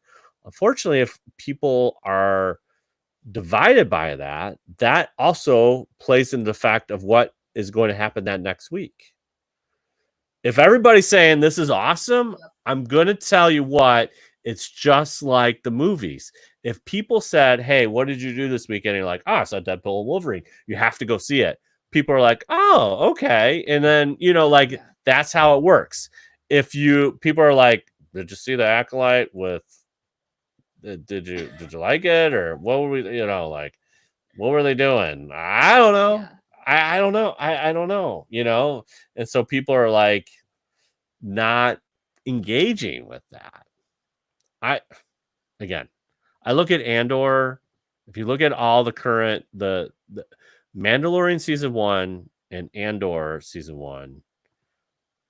Unfortunately, if people are divided by that also plays into the fact of what is going to happen that next week. If everybody's saying this is awesome, I'm going to tell you what, it's just like the movies. If people said, hey, what did you do this weekend? And you're like, I saw Deadpool and Wolverine. You have to go see it. People are like, oh, okay. And then, that's how it works. If people are like, did you see The Acolyte with, did you like it? Or what were we, what were they doing? I don't know. Yeah. I don't know. I don't know, And so people are like not engaging with that. I look at Andor. If you look at all the current, the Mandalorian season 1 and Andor season 1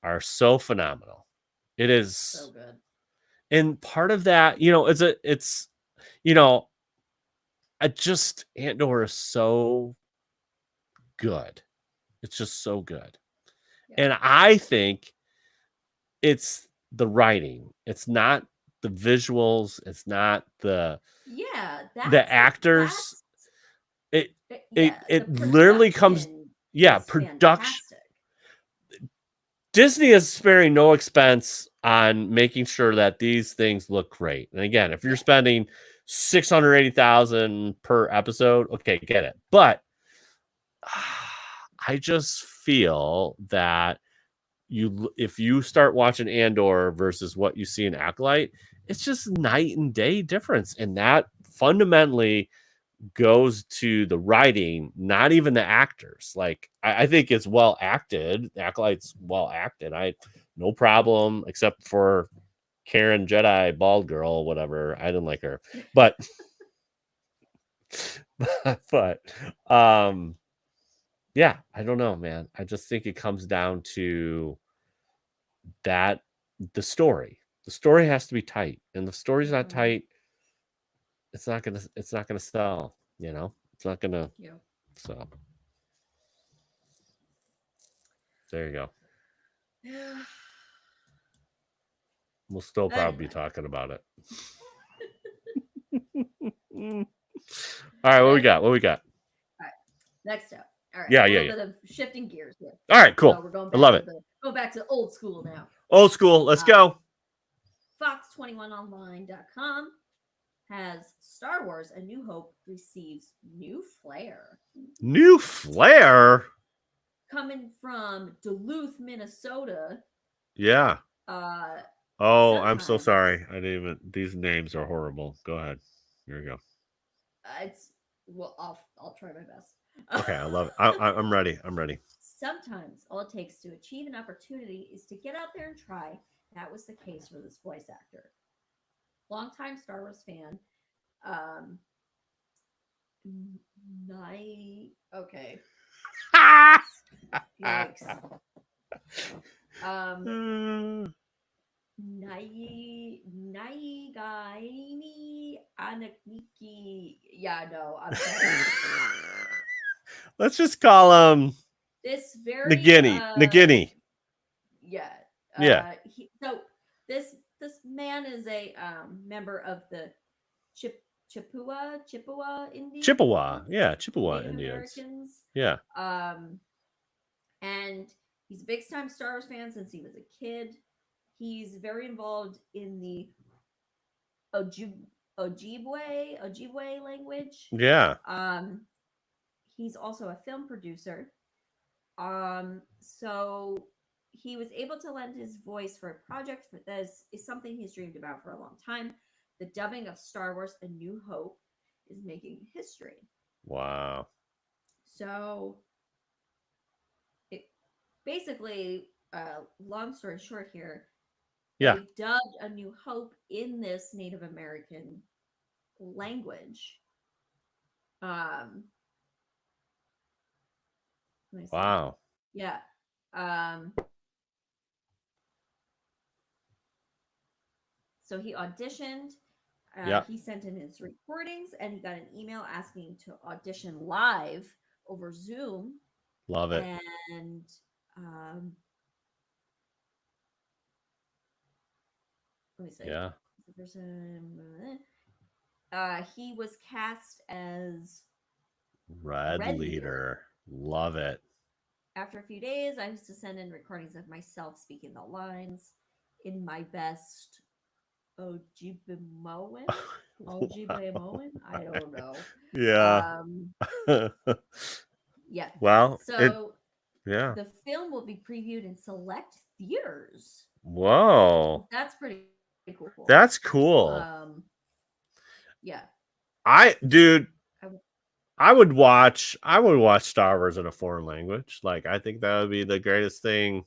are so phenomenal. It is so good. And part of that, it's Andor is so good. It's just so good. Yeah. And I think it's the writing. It's not the visuals. It's not the actors. It the literally comes is production. fantastic. Disney is sparing no expense on making sure that these things look great. And again, if you're spending $680,000 per episode, okay, get it. But I just feel that if you start watching Andor versus what you see in Acolyte, it's just night and day difference. And that fundamentally goes to the writing, not even the actors. Like, I think it's well acted. Acolyte's well acted. No problem, except for Karen Jedi, bald girl, whatever. I didn't like her. But yeah, I don't know, man. I just think it comes down to that the story. The story has to be tight. And if the story's not tight, it's not gonna sell, It's not gonna so there you go. Yeah. We'll still probably be talking about it. All right, what we got? All right, next up. All right, a little bit of shifting gears here. All right, cool. So we're going I love it. Go back to old school now. Old school. Let's go. Fox21online.com has Star Wars: A New Hope receives new flair. New flair? Coming from Duluth, Minnesota. Yeah. I'm so sorry. I didn't even. These names are horrible. Go ahead. Here we go. I'll try my best. Okay, I love it. I'm ready. I'm ready. Sometimes all it takes to achieve an opportunity is to get out there and try. That was the case for this voice actor. Longtime Star Wars fan. Okay. Yikes. Naigaini Anakniki. Yeah, no, I'm sorry. Let's just call him this very Nagini. Yeah. So this man is a member of the Chippewa Indians. Chippewa Native Indians. Americans. Yeah. And he's a big time Star Wars fan since he was a kid. He's very involved in the Ojibwe language. Yeah. He's also a film producer. So he was able to lend his voice for a project that is something he's dreamed about for a long time. The dubbing of Star Wars: A New Hope is making history. Wow. So basically, long story short here, they dubbed A New Hope in this Native American language. Wow. Yeah. So he auditioned. He sent in his recordings, and he got an email asking to audition live over Zoom. Love it. And let me see. Yeah. He was cast as Red Leader. Love it. After a few days, I used to send in recordings of myself speaking the lines in my best Ojibwe-Moan? Ojibwe-Moan? I don't know. Yeah. Yeah. Well, so the film will be previewed in select theaters. Whoa. That's pretty cool. That's cool. Yeah. I would watch Star Wars in a foreign language. Like, I think that would be the greatest thing.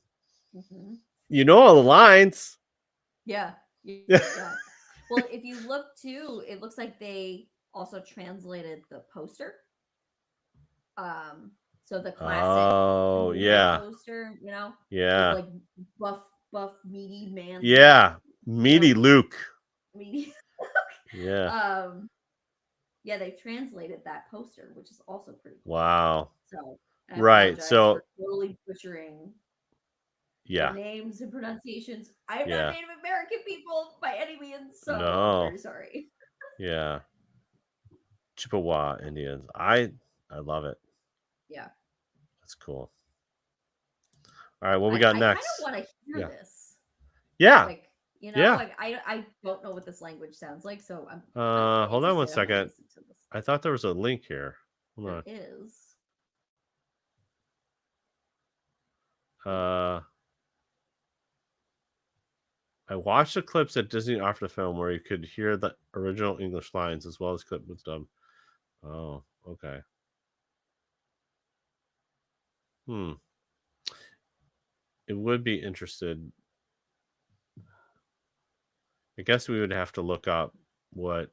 Mm-hmm. You know all the lines. Yeah. Well, if you look too, it looks like they also translated the poster. So the classic poster, Yeah. Like buff meaty man. Yeah. Meaty Luke. Meaty. Yeah. Yeah, they translated that poster, which is also pretty cool. Wow. So I Right. apologize So for totally butchering the yeah. names and pronunciations. I'm Yeah. not Native American people by any means, so I'm No. very sorry. Yeah. Chippewa Indians. I love it. Yeah. That's cool. All right, what we got I kind next? of want to hear Yeah. this. Yeah. Like, you know, Yeah. like I don't know what this language sounds like, so I'm Hold on one interested. I'm gonna second. listen to this. I thought there was a link here. Hold There is. on. I watched the clips that Disney offered the film where you could hear the original English lines as well as clip was done. Oh, okay. It would be interested. I guess we would have to look up what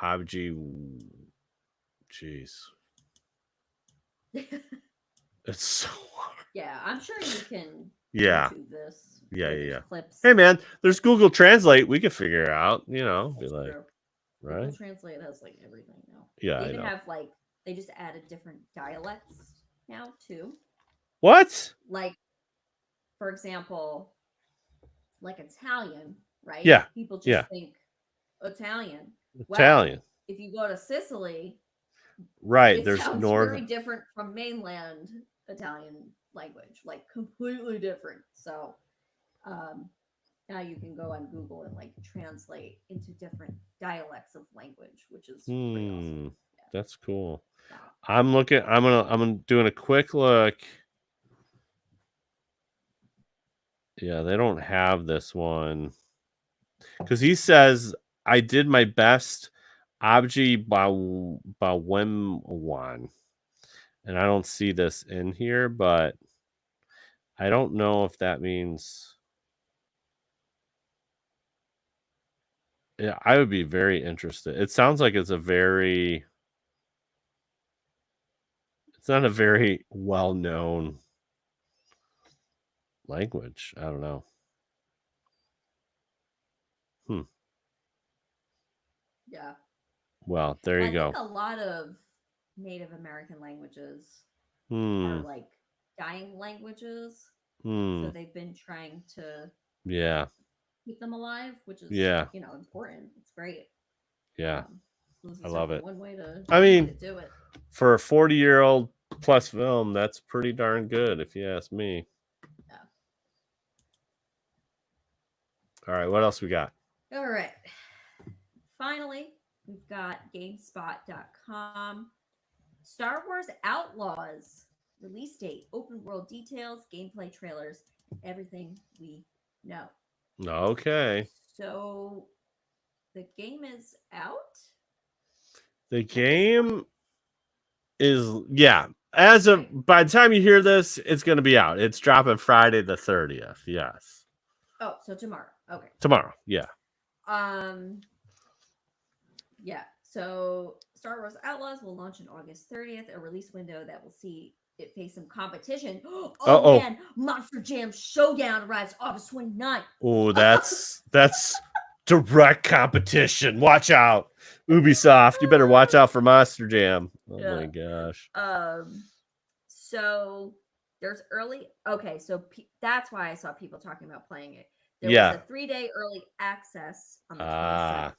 Abji. Jeez, it's so hard. Yeah, I'm sure you can Yeah. YouTube this. Yeah, or yeah, there's yeah. clips. Hey, man, there's Google Translate. We could figure it out. You know, be That's like, true. right? Google Translate has like everything now. Yeah, They I even know. have like they just added different dialects now too. What? Like, for example, like Italian, right? Yeah. People just Yeah. think Italian. Italian. Well, if you go to Sicily, Right. it There's sounds very northern. different from mainland Italian language, like completely different. So now you can go on Google and like translate into different dialects of language, which is pretty awesome. Yeah. That's cool. Yeah. I'm doing a quick look. Yeah, they don't have this one. Because he says I did my best Abji Bawemwan. And I don't see this in here, but I don't know if that means. Yeah, I would be very interested. It sounds like it's not a very well-known language. I don't know. Yeah. Well, there you I go. think a lot of Native American languages are Hmm. like dying languages. Hmm. So they've been trying to Yeah. keep them alive, which is Yeah. important. It's great. Yeah. So this I is love certainly it. one way to I mean, do it. for a 40-year-old plus film, that's pretty darn good, if you ask me. Yeah. All right, what else we got? All right. Finally, we've got GameSpot.com. Star Wars Outlaws release date, open world details, gameplay trailers, everything we know. Okay. So the game is out. The game is, yeah. As of by the time you hear this, it's going to be out. It's dropping Friday the 30th. Yes. Oh, so tomorrow. Okay. Tomorrow. Yeah. Yeah. So Star Wars Outlaws will launch on August 30th, a release window that will see it face some competition. Uh-oh. Man, Monster Jam Showdown arrives August 29th. Oh, that's direct competition. Watch out. Ubisoft, you better watch out for Monster Jam. Oh Yeah. my gosh. So there's early. Okay, so that's why I saw people talking about playing it. There Yeah. was a 3-day early access on the 27th.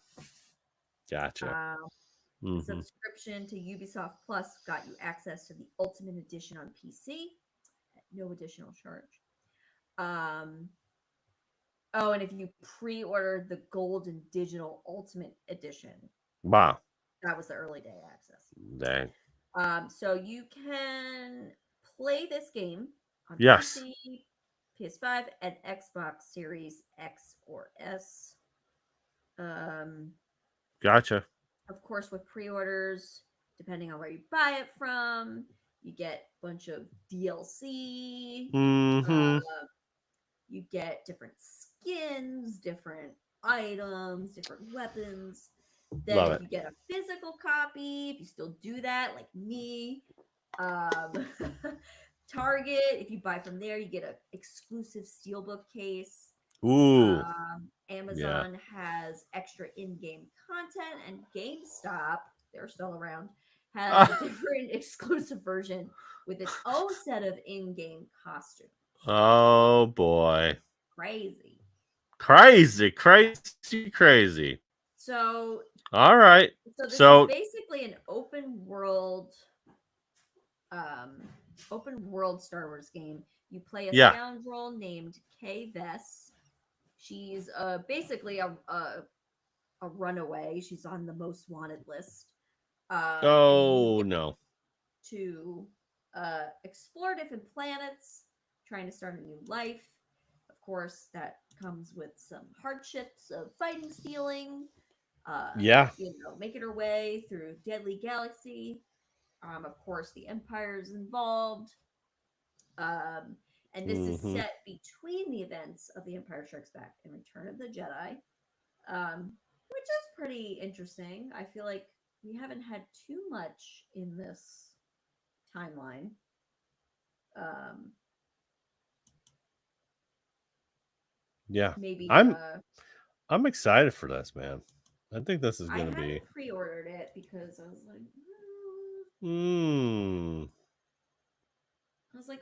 Gotcha. The subscription to Ubisoft Plus got you access to the Ultimate Edition on PC at no additional charge. Oh, and if you pre-order the Gold and Digital Ultimate Edition, wow, that was the early day access. Dang. So you can play this game on Yes. PC, PS5, and Xbox Series X or S. Gotcha. Of course, with pre-orders, depending on where you buy it from, you get a bunch of DLC. You get different skins, different items, different weapons. Then Love if it. you get a physical copy, if you still do that, like me, Target, if you buy from there, you get an exclusive steelbook case. Ooh. Yeah. Amazon has extra in-game content, and GameStop, they're still around, has a different exclusive version with its own set of in-game costumes. Oh boy. Crazy. Crazy, crazy, crazy. So, All right. so this is So basically an um, open world Star Wars game. You play a yeah. scoundrel named Kay Vess. She's basically a runaway. She's on the most wanted list. And you Oh get no. to explore different planets, trying to start a new life. Of course, that comes with some hardships of fighting, stealing, Yeah. making her way through Deadly Galaxy. Of course, the Empire's involved. Um, and this is Mm-hmm. set between the events of The Empire Strikes Back and Return of the Jedi, which is pretty interesting. I feel like we haven't had too much in this timeline. Um, Yeah. maybe I'm I'm excited for this, man. I think this is I gonna be. haven't pre-ordered it because Hmm.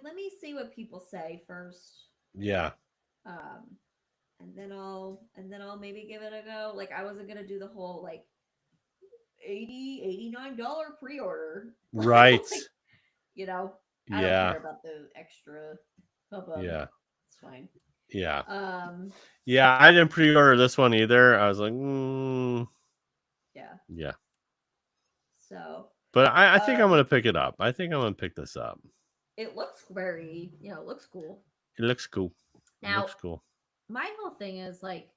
let me see what people say first, Yeah. um, and then I'll maybe give it a go. Like I wasn't gonna do the whole like 89 dollars pre-order. Right. Like you know, I don't Yeah. care about the extra hubbub. Yeah. It's fine. Yeah. Um, Yeah. I didn't pre-order this one either. I was like, yeah. yeah. So, But I think I'm um, gonna pick it up. I think I'm gonna pick this up. it looks very, it looks cool. It looks cool. It Now, looks cool. my whole thing is like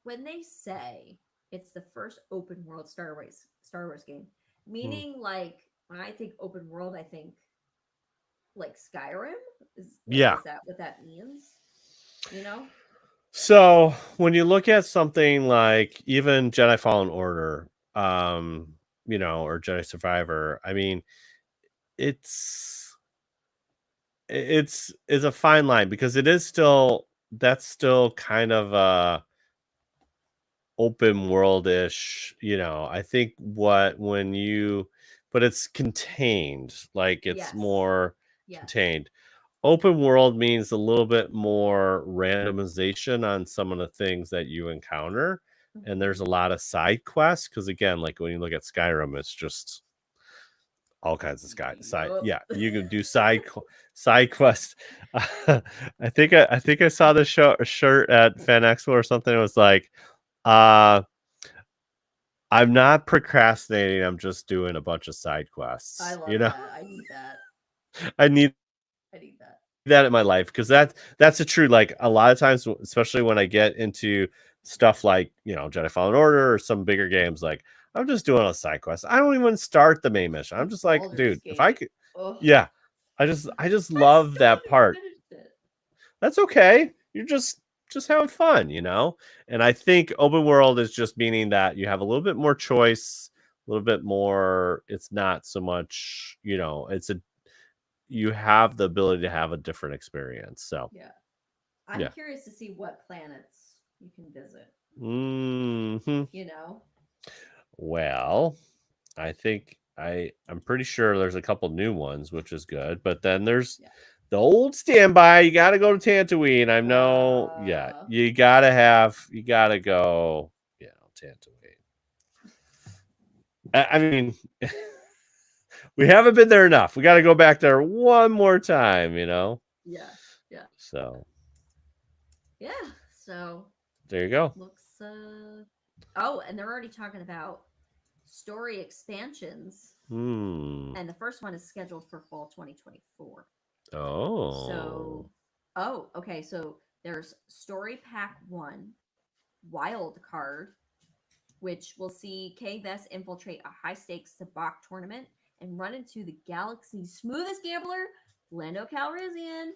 when they say it's the first open world Star Wars game, Hmm. meaning like when I think open world, I think like Skyrim. Yeah. Is that what that means? You know? So when you look at something like even Jedi Fallen Order, or Jedi Survivor, I mean, it's it's a fine line because it is still that's still kind of open world-ish, I think what when you but it's contained, like it's Yes. more Yes. contained. Open world means a little bit more randomization on some of the things that you encounter, and there's a Hmm. lot of side quests because again, like when you look at Skyrim, it's just all kinds of side. Yup. Yeah, you can do side quests. I think I saw the shirt at Fan Expo or something. It was like, uh, I'm not procrastinating. I'm just doing a bunch of side I quests. love that. I need that. I need I need that. that in my life because that's the truth. Like a lot of times, especially when I get into stuff like Jedi Fallen Order or some bigger games, like I'm just doing a side quest. I don't even start the main mission. I'm just like, Baldur's dude, if I Gate. could, Ugh. yeah, I just I love still that haven't part. finished it. That's okay. You're just having fun. And I think open world is just meaning that you have a little bit more choice, a little bit more. It's not so much, it's a you have the ability to have a different experience. So Yeah. I'm yeah. curious to see what planets you can visit. Hmm. You know? Well, I think I'm pretty sure there's a couple new ones, which is good. But then there's Yeah. the old standby. You got to go to Tatooine. I know. Yeah, Uh, you gotta go. Tatooine. I mean, we haven't been there enough. We got to go back there one more time. yeah. Yeah. So Yeah. So there you go. looks oh, and they're already talking about story expansions. Hmm. And the first one is scheduled for fall 2024. Oh. So okay. So there's Story Pack 1, Wild Card, which will see Kay Vess infiltrate a high stakes sabacc tournament and run into the galaxy's smoothest gambler, Lando Calrissian.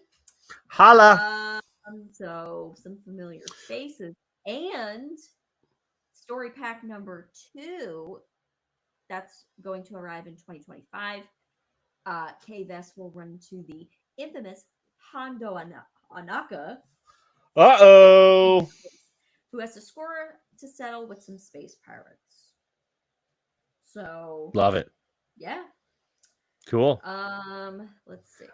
Holla. So some familiar faces. And story pack number 2, that's going to arrive in 2025. Kay Vess will run into the infamous Hondo Anaka. Uh-oh. who has to score to settle with some space pirates. So Love it. yeah. Cool. Let's see.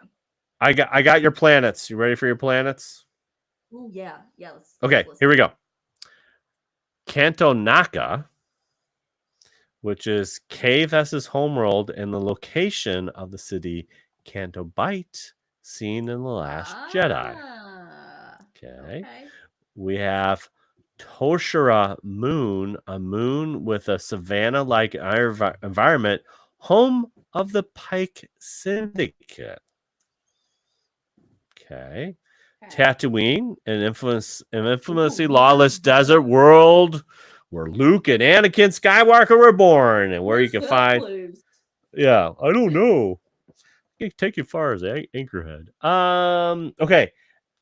I got your planets. You ready for your planets? Oh yeah, yeah. Let's Okay, here listen. we go. Kanto Naka, which is Kay Vess's homeworld and the location of the city Canto Bight, seen in The Last Jedi. Okay. Okay. We have Toshira Moon, a moon with a savanna-like environment, home of the Pike Syndicate. Okay. Okay. Tatooine, an infamously Ooh, lawless desert world where Luke and Anakin Skywalker were born, and where you where's can that find. place? Yeah, I don't know. I can take you far as Anchorhead. Okay.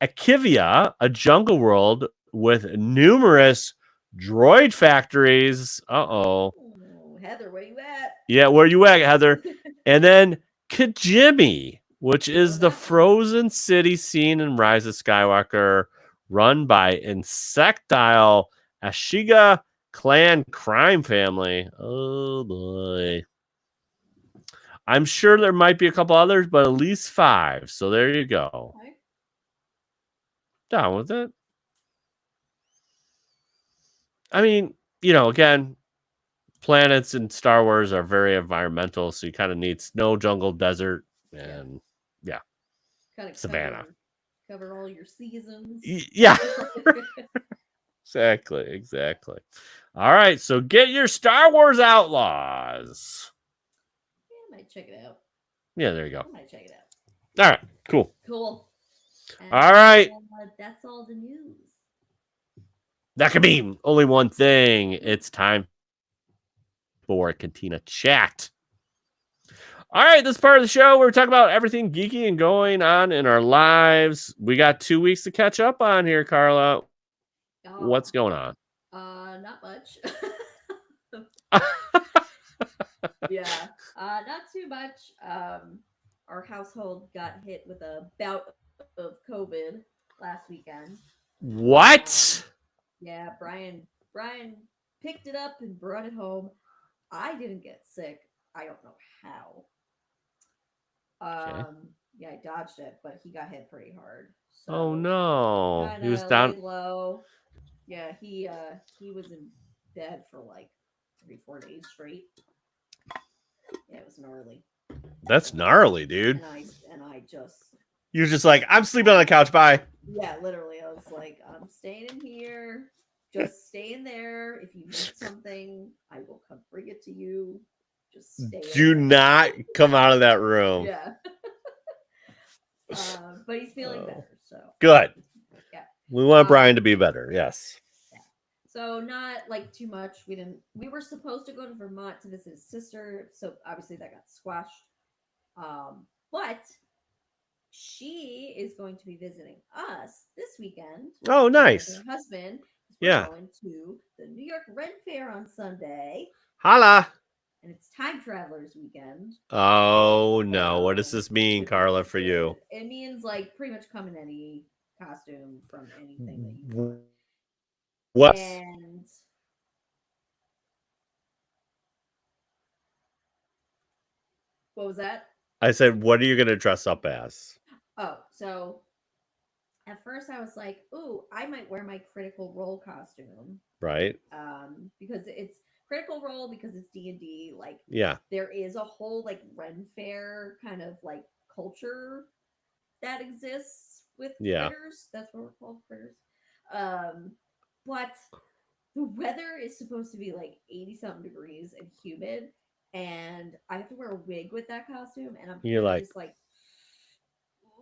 Akivia, a jungle world with numerous droid factories. Uh-oh. Oh, Heather, where you at? Yeah, where you at, Heather? And then Kijimi, which Know is the that one. frozen city scene in Rise of Skywalker, run by insectile Ashiga clan crime family. Oh boy. I'm sure there might be a couple others, but at least 5. So there you go. Okay. Down with it. I mean, again, planets in Star Wars are very environmental, so you kind of need snow, jungle, desert, Yeah. and yeah, Kind of savannah. cover all your seasons. Yeah, exactly. All right, so get your Star Wars Outlaws. Yeah, I might check it out. Yeah, there you go. I might check it out. All right, cool. Cool. And All right, that's all the news. that could mean only one thing. It's time for Cantina Chat. All right, this part of the show where we talk about everything geeky and going on in our lives. We got 2 weeks to catch up on here, Carla. What's Oh, going on? not much. Yeah, not too much. Our household got hit with a bout of COVID last weekend. Um, What? yeah, Brian picked it up and brought it home. I didn't get sick. I don't know how. Okay. Yeah, I dodged it, but he got hit pretty hard. Oh So no. kind He was of laid down. low. Yeah, he was in bed for like 3 4 days straight. Yeah, it was gnarly. That's gnarly, dude. And I just You're just like, I'm sleeping on the couch. Bye. yeah, literally, I was like, I'm staying in here. Just stay in there. If you need something, I will come bring it to you. Just stay in Do there. not come out of that room. Yeah. But he's feeling better, so Good. yeah. We want Brian Um, to be better. Yes. yeah. So not like too much. We were supposed to go to Vermont to visit his sister, so obviously that got squashed. But she is going to be visiting us this weekend. Oh, Her with nice. her husband. We're Yeah. going to the New York Ren Fair on Sunday, Holla. and it's Time Travelers Weekend. Oh no. What does So this mean, should be Carla, for good. you? It means like pretty much come in any costume from anything that you want. What? And what was that? I said, what are you going to dress up as? Oh, so at first I was like, "Ooh, I might wear my Critical Role costume." Right? Because it's Critical Role because it's D&D. Like Yeah. there is a whole like Ren Fair kind of like culture that exists with Yeah. critters. That's what we're called, critters. Um, but the weather is supposed to be like 80 something degrees and humid, and I have to wear a wig with that costume, and I'm You're kind of like, just like,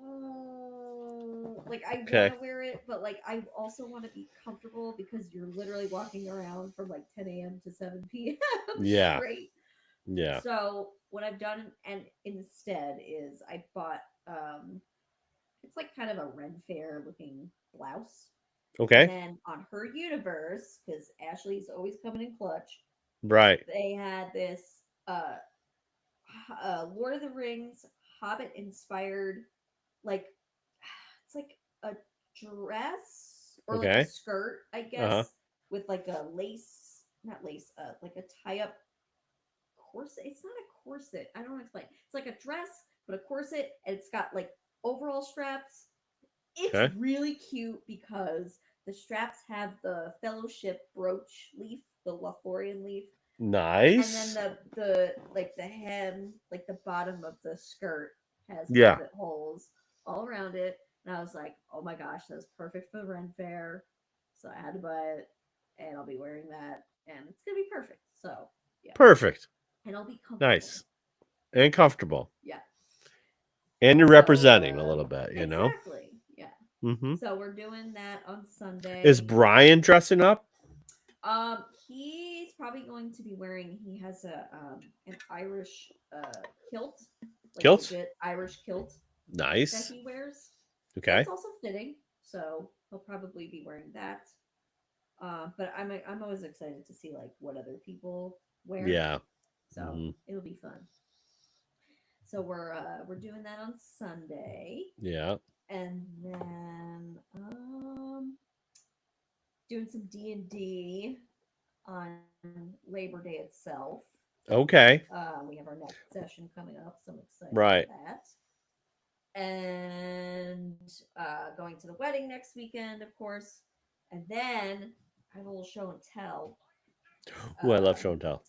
oh, like I want okay. to wear it, but like I also want to be comfortable because you're literally walking around from like 10 a.m. to 7 p.m. Yeah. straight. Yeah. So what I've done and instead is I bought it's like kind of a Ren Fair looking blouse. And Okay. then on her universe, because Ashley's always coming in clutch, Right. they had this uh, Lord of the Rings Hobbit inspired, like it's like a dress or like a Okay. skirt, I Uh-huh. guess, with like a lace, not lace, like a tie up corset. It's not a corset. I don't know how to explain. It's like a dress, but a corset, and it's got like overall straps. It's Okay. really cute because the straps have the fellowship brooch leaf, the Lothlorien leaf, and then Nice. the like the hem, like the bottom of the skirt has Yeah. pivot holes all around it. And I was like, oh my gosh, that's perfect for the Ren Fair. So I had to buy it, and I'll be wearing that, and it's gonna be perfect. So yeah, Perfect. and I'll be comfortable. Nice. And comfortable. Yeah. And you're So representing a little bit, you know? exactly. Yeah. Mm-hmm. So we're doing that on Is Sunday. Brian dressing up? He's probably going to be wearing. He has a an Irish kilt, like Kilt? legit Irish kilt that Nice. he wears. Okay. It's also fitting, so he'll probably be wearing that. But I'm always excited to see like what other people wear, Yeah. so Mm-hmm. it'll be fun. So we're doing that on Sunday, Yeah. and then doing some D&D on Labor Day itself. Okay. We have our next session coming up, so I'm excited for Right. that. And going to the wedding next weekend, of course. And then I have a little show and tell. Ooh, I love Um, show and tell.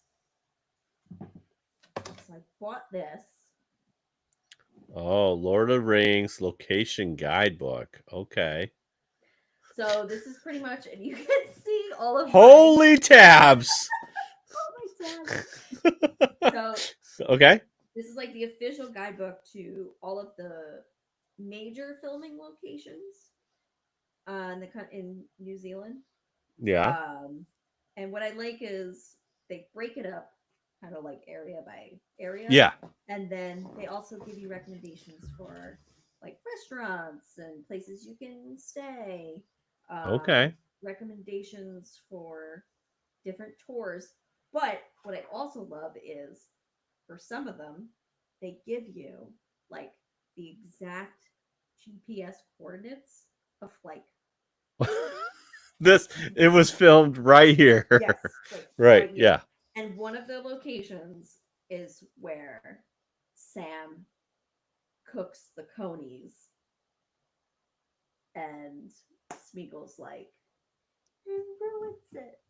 so I bought this. Oh, Lord of the Rings location guidebook. Okay. So this is pretty much, and you can see all of my Holy tabs. all my tabs. So Okay. this is like the official guidebook to all of the major filming locations in New Zealand. Yeah. Um, and what I like is they break it up kind of like area by area. Yeah. And then they also give you recommendations for like restaurants and places you can stay, Okay. recommendations for different tours. But what I also love is for some of them, they give you like the exact GPS coordinates of like This it was filmed right here. yes, like Right. right here. Yeah. And one of the locations is where Sam cooks the conies, and Smeagol's like, and ruins it.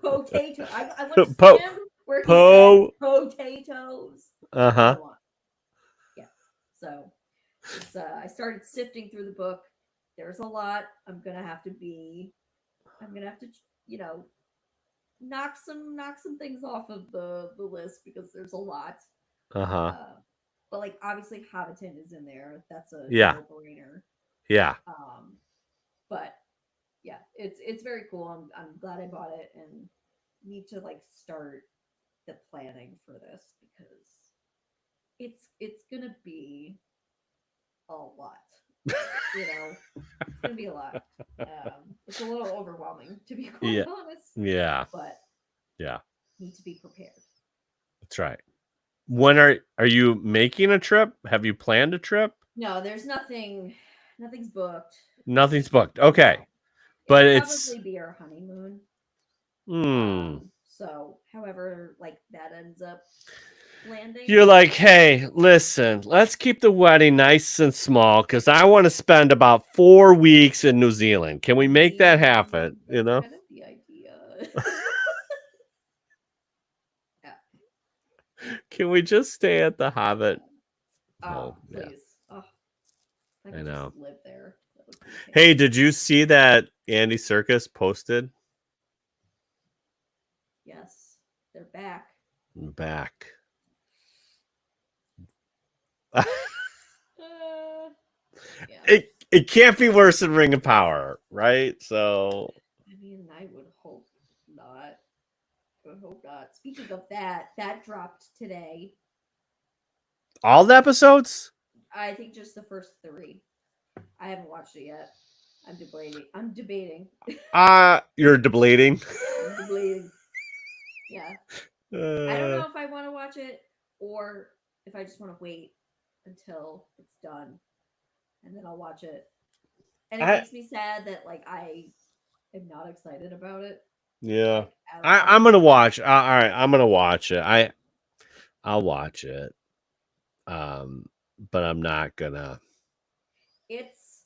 Potato. I want to Po stand where he said po potatoes. That's what I uh-huh. want. Yeah. So I started sifting through the book. There's a lot. I'm gonna have to, you know, knock some things off of the list because there's a lot. Uh-huh. Uh, but like obviously Hobbiton is in there. That's a Yeah. no brainer. Yeah. Um, but yeah, it's very cool. I'm glad I bought it and need to like start the planning for this because it's gonna be a lot. You know, it's gonna be a lot. It's a little overwhelming to be quite Yeah. honest, Yeah. but Yeah. need to be prepared. That's right. So When are you making a trip? Have you planned a trip? no, there's nothing's booked. Nothing's booked. No, Okay. But it'll it's probably be our honeymoon. hmm. So however like that ends up landing, You're like, hey, listen, let's keep the wedding nice and small because I want to spend about 4 weeks in New Zealand. Can we I make that mean happen? You that's know? kind of the idea. Yeah, Can we just stay at the yeah. Hobbit? Oh, Oh, yeah, please. Oh, if I I could just know. live there. That would be Hey, fantastic. did you see that Andy Circus posted? Yes, they're back. Back. Uh, yeah. it can't be worse than Ring of Power, right? So I mean, I would hope not. I would hope not. Speaking of that, that dropped today. all the episodes? I think just the first three. I haven't watched it yet. I'm debating. I'm debating. You're deblating. I'm debating. Yeah. I don't Uh, know if I want to watch it or if I just want to wait until it's done and then I'll watch it. and it I makes me sad that like I am not excited about it, yeah. like at I'm all. gonna watch. All right, I'm gonna watch it. I'll watch it. But I'm not gonna. It's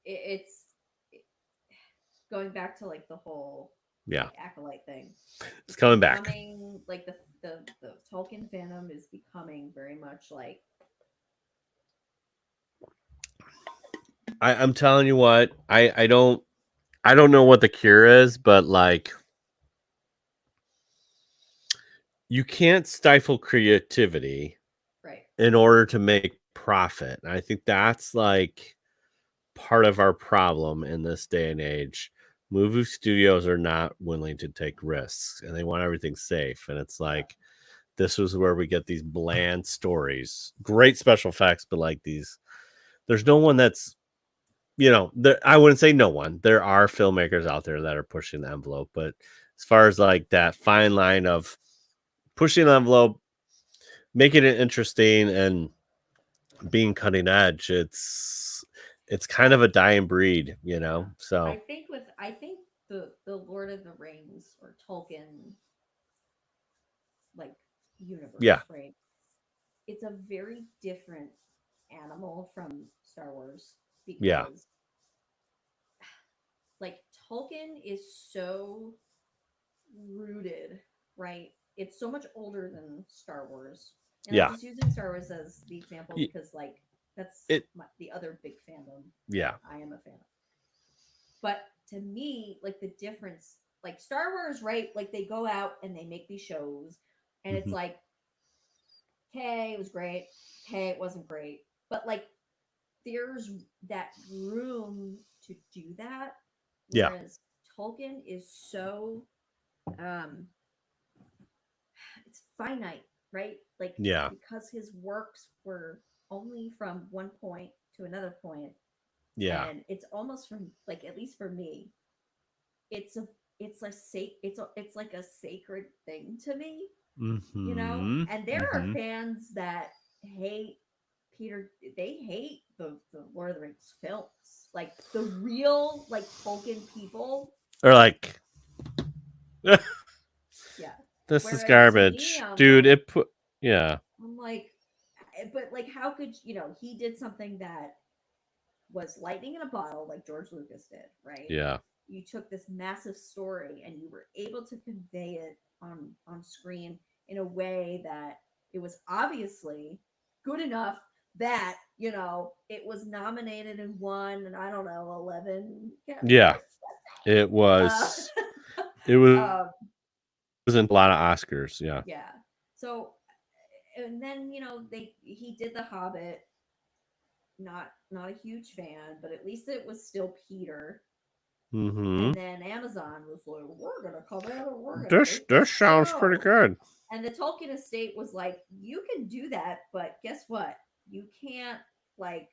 it's going back to like the whole Yeah, like acolyte thing. it's It's coming back. becoming like the Tolkien fandom is becoming very much like I'm telling you what. I don't know what the cure is, but like you can't stifle creativity right. in order to make profit. And I think that's like part of our problem in this day and age. Movie studios are not willing to take risks and they want everything safe. And it's Yeah. like this was where we get these bland stories, great special effects, but like these, there's no one that's, there, I wouldn't say no one. There are filmmakers out there that are pushing the envelope, but as far as like that fine line of pushing the envelope, making it interesting and being cutting edge, it's kind of a dying breed, Yeah. So I think the Lord of the Rings or Tolkien like yeah, universe, right? It's a very different animal from Star Wars yeah, because like Tolkien is so rooted, right? It's so much older than Star Wars. And I'm yeah, just using Star Wars as the example Y- because like that's it, the other big fandom yeah, that I am a fan of. But to me, like the difference, like Star Wars, right? Like they go out and they make these shows, and it's hmm, like, okay, it was great. Okay, it wasn't great. But like, there's that room to do that. yeah, Whereas Tolkien is so, um, it's finite, right? Like, yeah, because his works were only from one point to another point, yeah, and it's almost from like at least for me, it's a it's like a sacred thing to me, you know. hmm, And there are hmm, fans that hate Peter. They hate the Lord of the Rings films, like the real like Tolkien people. or like Yeah. this is Whereas to me, garbage, dude. Yeah, I'm like, but like, how could he did something that was lightning in a bottle, like George Lucas did, right? yeah, You took this massive story and you were able to convey it on screen in a way that it was obviously good enough that it was nominated and won, and I don't know, 11 Academy yeah. Awards. It Uh, was, it was um, in a lot of Oscars. Yeah, yeah. So, and then they he did The Hobbit. Not a huge fan, but at least it was still Peter. hmm. And then Amazon was like, "We're gonna come in and we're gonna This make this this sounds pretty show." good. And the Tolkien estate was like, "You can do that, but guess what? You can't like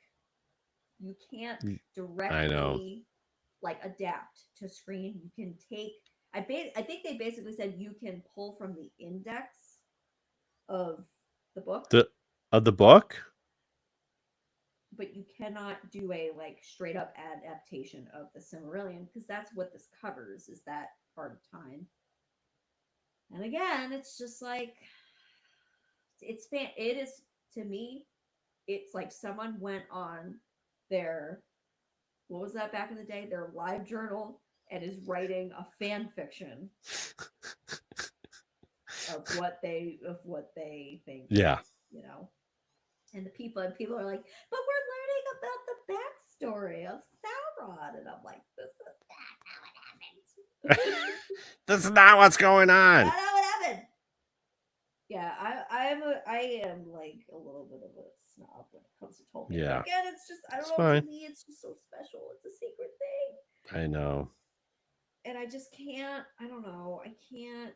you can't I know. directly like adapt to screen. You can take I think they basically said you can pull from the index of the book, The of the book. but you cannot do a like straight up adaptation of the Silmarillion because that's what this covers is that part of time. And again, it's just like it is to me. It's like someone went on their what was that back in the day? Their live journal and is writing a fan fiction of what they think, Yeah. you know. And people are like, but we're learning about the backstory of Sauron, and I'm like, this is not how it happened. This is not what's going It's on. not how it happened. Yeah, I am like a little bit of a snob when it comes to Tolkien. But Yeah, again, it's just I don't it's know. To fine. me, it's just so special. It's a sacred thing, I know. and I just can't. I don't know. I can't.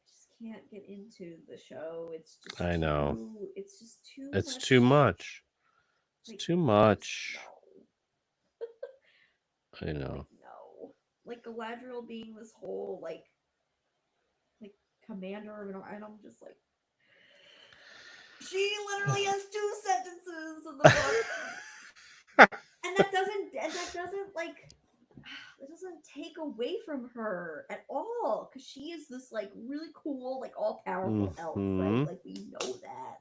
Just can't get into the show. It's just I know. too. It's just too It's too much. much. It's Like too just much. no. I Like know. no. Like Galadriel being this whole like commander of an and I'm just like She literally has 2 sentences in the book. And that doesn't like it doesn't take away from her at all because she is this like really cool, like all powerful elf, right? Like we know that.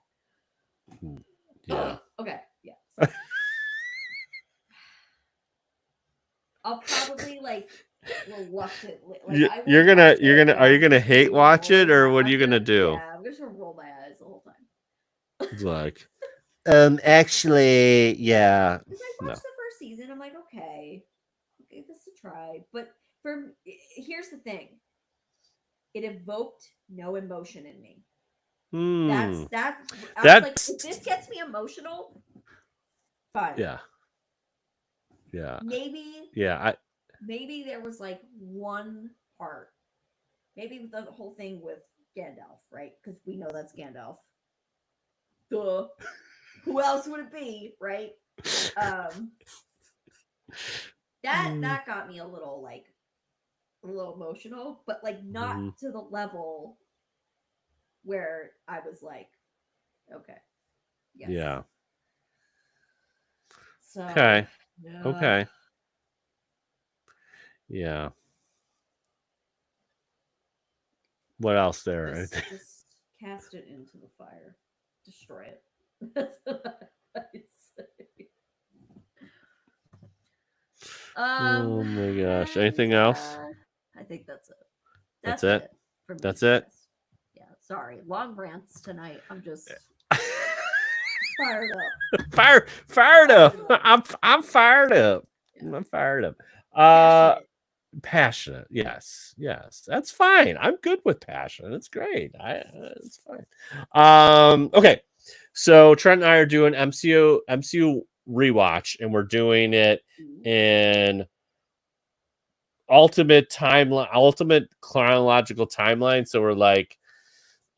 Yeah. Okay. Yeah. Sorry. I'll probably like reluctantly like I will You're gonna watch it, but are you I'm gonna just gonna hate be watch it, rolling or my what are you gonna do? yeah, I'm just gonna roll my eyes the whole time. It's like, actually, yeah, Because I no. watched the first season, I'm like, okay, I'll give this a try. But here's the thing, it evoked no emotion in me. That's that. I was like, if this gets me emotional, fine. Yeah. Yeah. Maybe. Yeah. Maybe there was like one part. Maybe the whole thing with Gandalf, right? Because we know that's Gandalf. Duh. Who else would it be, right? That got me a little emotional, but like not to the level where I was like, okay, yes. Yeah. So Okay. Okay. Yeah. What else there? Just cast it into the fire, destroy it. That's what I say. Oh my gosh! Anything else? I think that's it. That's it. For me, that's it. Yes. Yeah. Sorry, long rants tonight. I'm just fired up. Fired up. I'm fired up. Yeah. I'm fired up. Passionate. Yes. That's fine. I'm good with passion. It's great. It's fine. Okay. So Trent and I are doing MCU rewatch, and we're doing it in ultimate chronological timeline. So we're like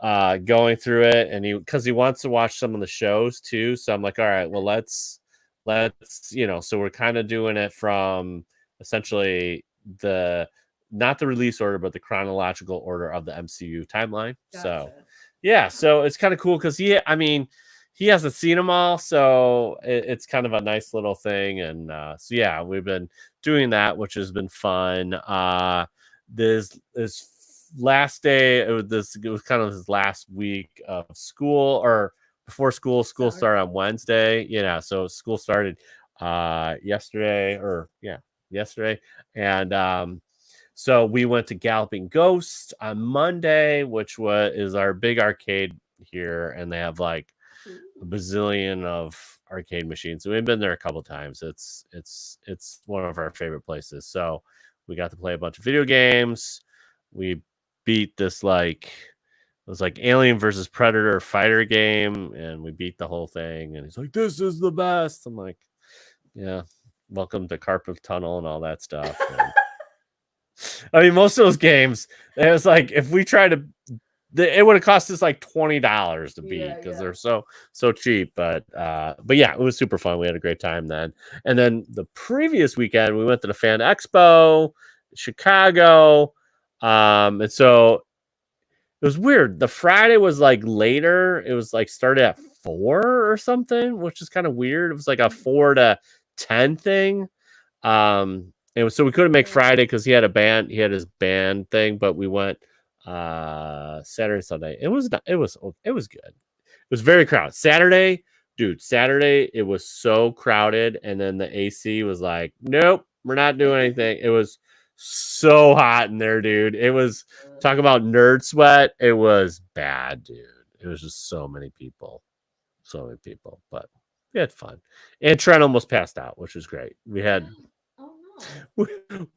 going through it, and because he wants to watch some of the shows too. So I'm like, all right, well, let's so we're kind of doing it from essentially not the release order, but the chronological order of the MCU timeline. Gotcha. So yeah, so it's kind of cool because he hasn't seen them all, so it's kind of a nice little thing. And so yeah, we've been doing that, which has been fun. This last day, it was kind of his last week of school, or before school started on Wednesday. So school started yesterday, and so we went to Galloping Ghost on Monday, which is our big arcade here, and they have like a bazillion of arcade machines. So we've been there a couple times. It's one of our favorite places. So we got to play a bunch of video games. We beat this it was like Alien versus Predator fighter game, and we beat the whole thing. And he's like, "This is the best." I'm like, "Yeah, welcome to Carpet Tunnel and all that stuff." I mean, most of those games, it was like if we tried to, it would have cost us like $20 to beat because they're so cheap. But yeah, it was super fun. We had a great time then. And then the previous weekend, we went to the Fan Expo, Chicago, and so it was weird. The Friday was like later. It was like started at 4 or something, which is kind of weird. It was like a 4 to 10 thing. And so we couldn't make Friday because he had his band thing, but we went Saturday, Sunday. It was good. It was very crowded. Saturday, it was so crowded, and then the AC was like, nope, we're not doing anything. It was so hot in there, dude. It was talk about nerd sweat. It was bad, dude. It was just so many people, but we had fun. And Trent almost passed out, which was great. We had we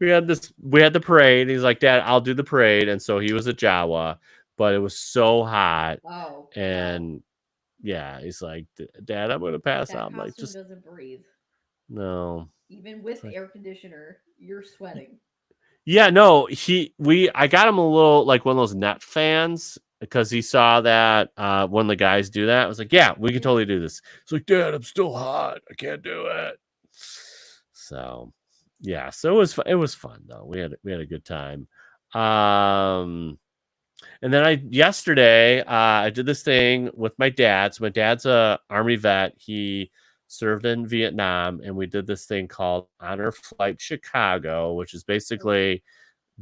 had the parade. He's like, "Dad, I'll do the parade." And so he was at Jawa, but it was so hot. And yeah, he's like, "Dad, I'm gonna pass out." I'm like, just doesn't breathe. No. Even with air conditioner, you're sweating. Yeah, no, I got him a little like one of those net fans because he saw that one of the guys do that. I was like, yeah, we can totally do this. He's like, Dad, I'm still hot. I can't do it. So yeah, so it was fun though. We had a good time. And then yesterday, I did this thing with my dad. So my dad's a Army vet. He served in Vietnam, and we did this thing called Honor Flight Chicago, which is basically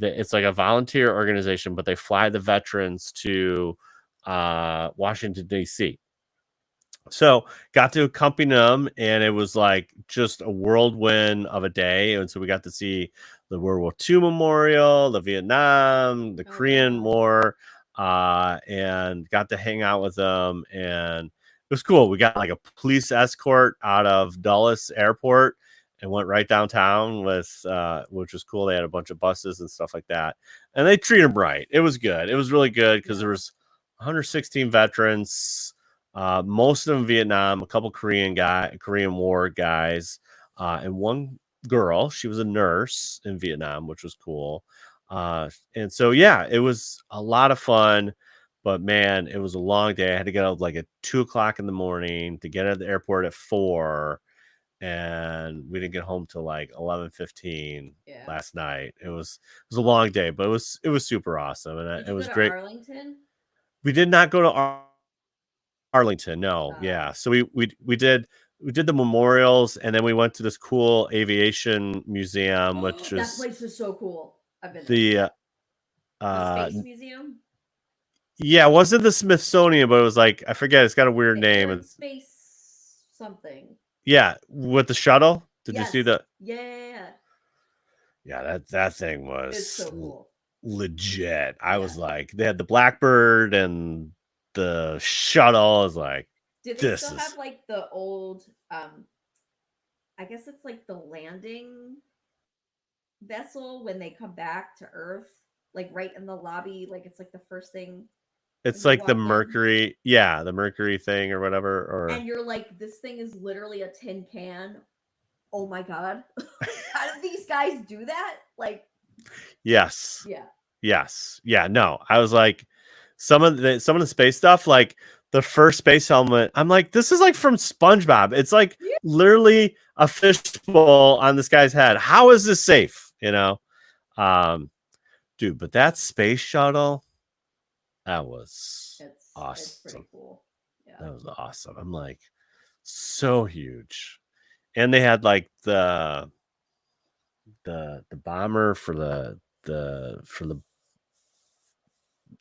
it's like a volunteer organization, but they fly the veterans to Washington, D.C. So got to accompany them, and it was like just a whirlwind of a day. And so we got to see the World War II Memorial, the Vietnam, the Korean War, and got to hang out with them. And it was cool. We got like a police escort out of Dulles Airport and went right downtown with, which was cool. They had a bunch of buses and stuff like that, and they treat them right. It was good. It was really good because there was 116 veterans. Most of them Vietnam, a couple Korean War guys, and one girl. She was a nurse in Vietnam, which was cool. And so yeah, it was a lot of fun. But man, it was a long day. I had to get up like at 2:00 in the morning to get at the airport at 4, and we didn't get home till like 11:15 last night. It was a long day, but it was super awesome, and it was great. Arlington? We did not go to Arlington, no. Yeah. So we did the memorials, and then we went to this cool aviation museum, which that is place is so cool. I've been the Space Museum. Yeah, it wasn't the Smithsonian, but it was like, I forget, it's got a weird name. It's space something. Yeah, with the shuttle. Did you see the? Yeah. Yeah, that thing was it's so cool. Legit. I was like, they had the Blackbird and the shuttle. I was like, did they still have like the old I guess it's like the landing vessel when they come back to Earth, like right in the lobby, like it's like the first thing. It's like the Mercury, the Mercury thing or whatever. And you're like, this thing is literally a tin can. Oh my god. How did these guys do that? Like, yes. Yeah. Yes. Yeah, no. I was like, some of the space stuff, like the first space helmet, I'm like, this is like from SpongeBob. It's like literally a fishbowl on this guy's head. How is this safe? You know? Dude, but that space shuttle, that was awesome. It's pretty cool. Yeah. That was awesome. I'm like, so huge. And they had like the bomber for the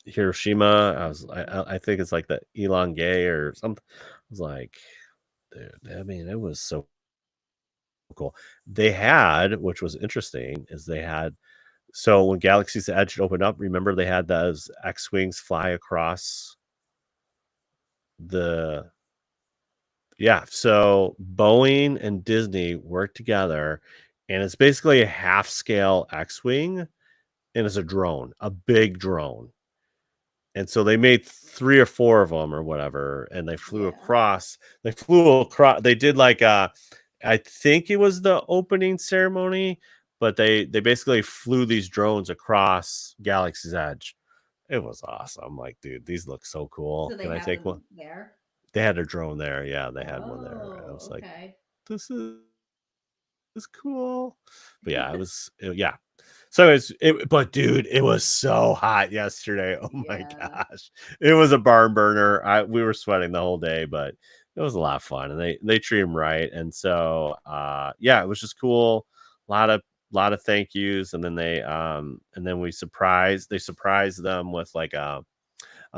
Hiroshima. I think it's like the Elongay or something. I was like, dude, I mean, it was so cool. They had, which was interesting, is they had, so when Galaxy's Edge opened up, remember they had those X-Wings fly across the, so Boeing and Disney worked together, and it's basically a half-scale X-Wing, and it's a drone, a big drone. And so they made 3 or 4 of them or whatever, and they flew across. They did like I think it was the opening ceremony, but they basically flew these drones across Galaxy's Edge. It was awesome. I'm like, dude, these look so cool. So Can I take one? There? They had a drone there. Yeah, they had one there. I was like, this is cool. But yeah, yeah. So but dude, it was so hot yesterday. Oh my gosh. It was a barn burner. We were sweating the whole day, but it was a lot of fun, and they treat them right. And so it was just cool. A lot of thank yous, and then they surprised them with like a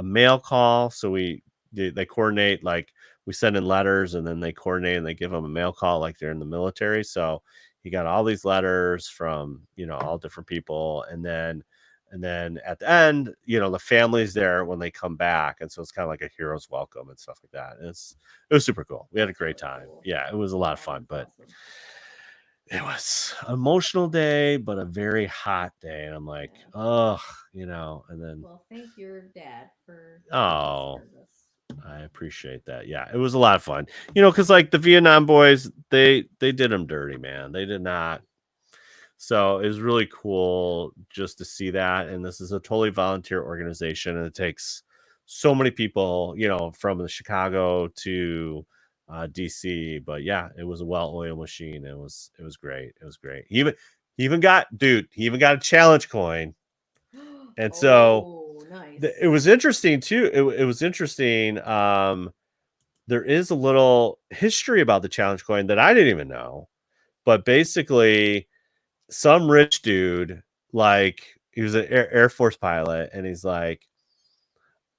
mail call. So they coordinate, like we send in letters, and then they coordinate and they give them a mail call like they're in the military. So he got all these letters from, all different people. And then at the end, the family's there when they come back. And so it's kind of like a hero's welcome and stuff like that. And it was super cool. We had a great time. Cool. Yeah, it was a lot of fun, but it was an emotional day, but a very hot day. And I'm like, and then. Well, thank your dad for. I appreciate that. Yeah, it was a lot of fun. Because like the Vietnam boys, they did them dirty, man. They did not. So it was really cool just to see that. And this is a totally volunteer organization, and it takes so many people, from the Chicago to DC. But yeah, it was a well-oiled machine. It was great. It was great. He even got a challenge coin. And so it was interesting too. It was interesting. There is a little history about the challenge coin that I didn't even know, but basically, some rich dude, like he was an Air Force pilot, and he's like,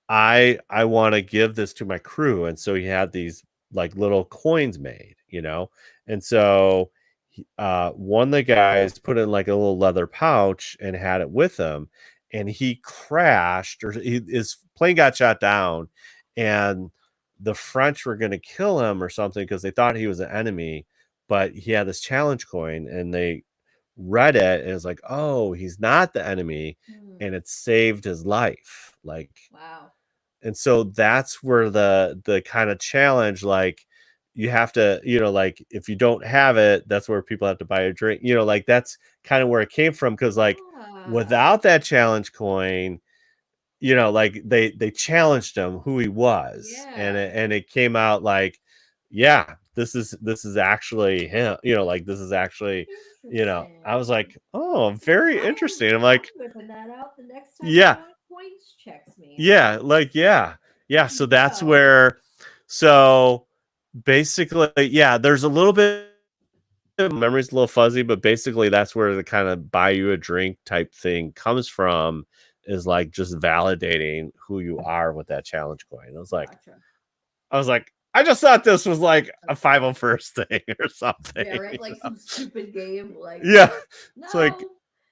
I want to give this to my crew, and so he had these like little coins made, and so one of the guys put it in like a little leather pouch and had it with him, and he crashed, or his plane got shot down, and the French were going to kill him or something because they thought he was an enemy, but he had this challenge coin, and they read it and it's like, oh, he's not the enemy, and it saved his life, like. Wow. And so that's where the kind of challenge, like you have to, like if you don't have it, that's where people have to buy a drink, like that's kind of where it came from. Cause like without that challenge coin, like they challenged him who he was. And it came out like, yeah, this is actually him, like this is actually, I was like, oh, very interesting. I'm like, whipping that out the next time yeah. Coins checks me. Yeah, like yeah. So that's where. So basically, yeah. There's a little bit. Memory's a little fuzzy, but basically, that's where the kind of buy you a drink type thing comes from. Is like just validating who you are with that challenge coin. I was like, I just thought this was like a 501st thing or something. Yeah, right. Like some stupid game. Like yeah, no. It's like.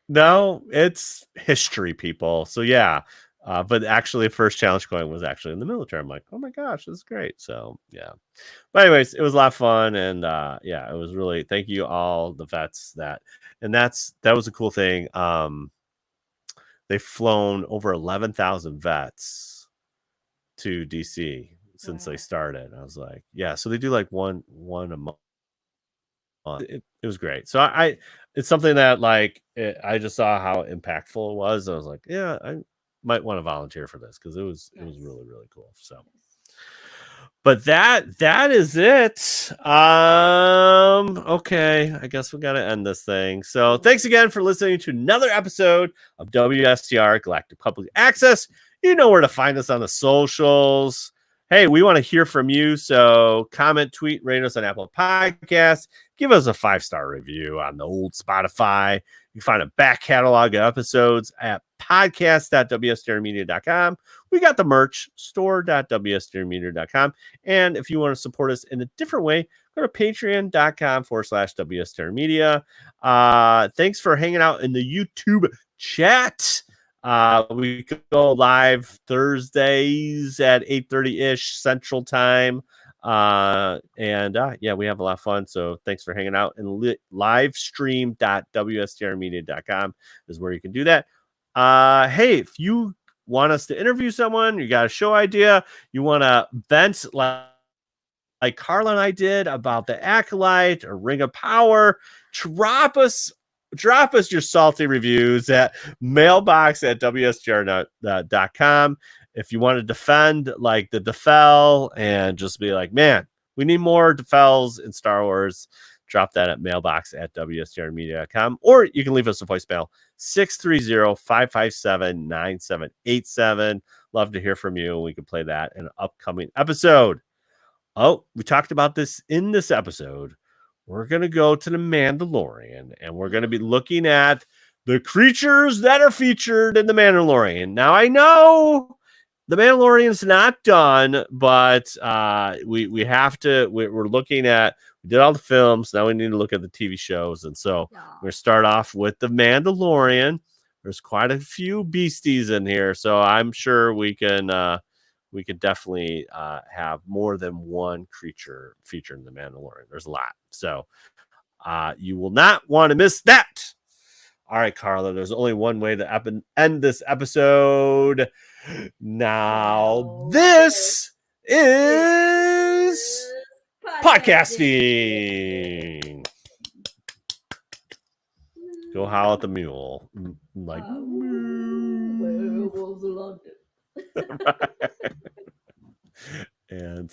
No, it's history, people. So yeah, but actually, first challenge coin was actually in the military. I'm like, oh my gosh, this is great. So yeah, but anyways, it was a lot of fun, and yeah, it was really. Thank you all the vets that was a cool thing. They've flown over 11,000 vets to DC since they started. I was like, yeah, so they do like one a month. It was great. So it's something that like I just saw how impactful it was. I was like, yeah, I might want to volunteer for this because it was really, really cool. So, but that is it. Okay, I guess we got to end this thing. So thanks again for listening to another episode of WSTR Galactic Public Access. You know where to find us on the socials. Hey, we want to hear from you. So comment, tweet, rate us on Apple Podcasts. Give us a 5-star review on the old Spotify. You can find a back catalog of episodes at podcast.wstrmedia.com. We got the merch, store.wstrmedia.com. And if you want to support us in a different way, go to patreon.com/WSTRmedia. Thanks for hanging out in the YouTube chat. We go live Thursdays at 8:30-ish Central Time. Yeah, we have a lot of fun. So thanks for hanging out. And livestream.wstrmedia.com is where you can do that. Hey, if you want us to interview someone, you got a show idea, you want to vent like Carla and I did about the Acolyte or Ring of Power, drop us your salty reviews at mailbox@wstr.com. If you want to defend like the Defel and just be like, man, we need more Defels in Star Wars, drop that at mailbox@wstrmedia.com. Or you can leave us a voicemail, 630-557-9787. Love to hear from you. We can play that in an upcoming episode. Oh, we talked about this in this episode. We're going to go to the Mandalorian, and we're going to be looking at the creatures that are featured in the Mandalorian. Now, I know the Mandalorian's not done, but we have to. We're looking at. We did all the films. Now we need to look at the TV shows, and so we're going to start off with the Mandalorian. There's quite a few beasties in here, so I'm sure we can definitely have more than one creature featured in the Mandalorian. There's a lot. So you will not want to miss that. All right, Carla, there's only one way to end this episode. Now, this is podcasting. Go howl at the mule. Like, werewolves of London. And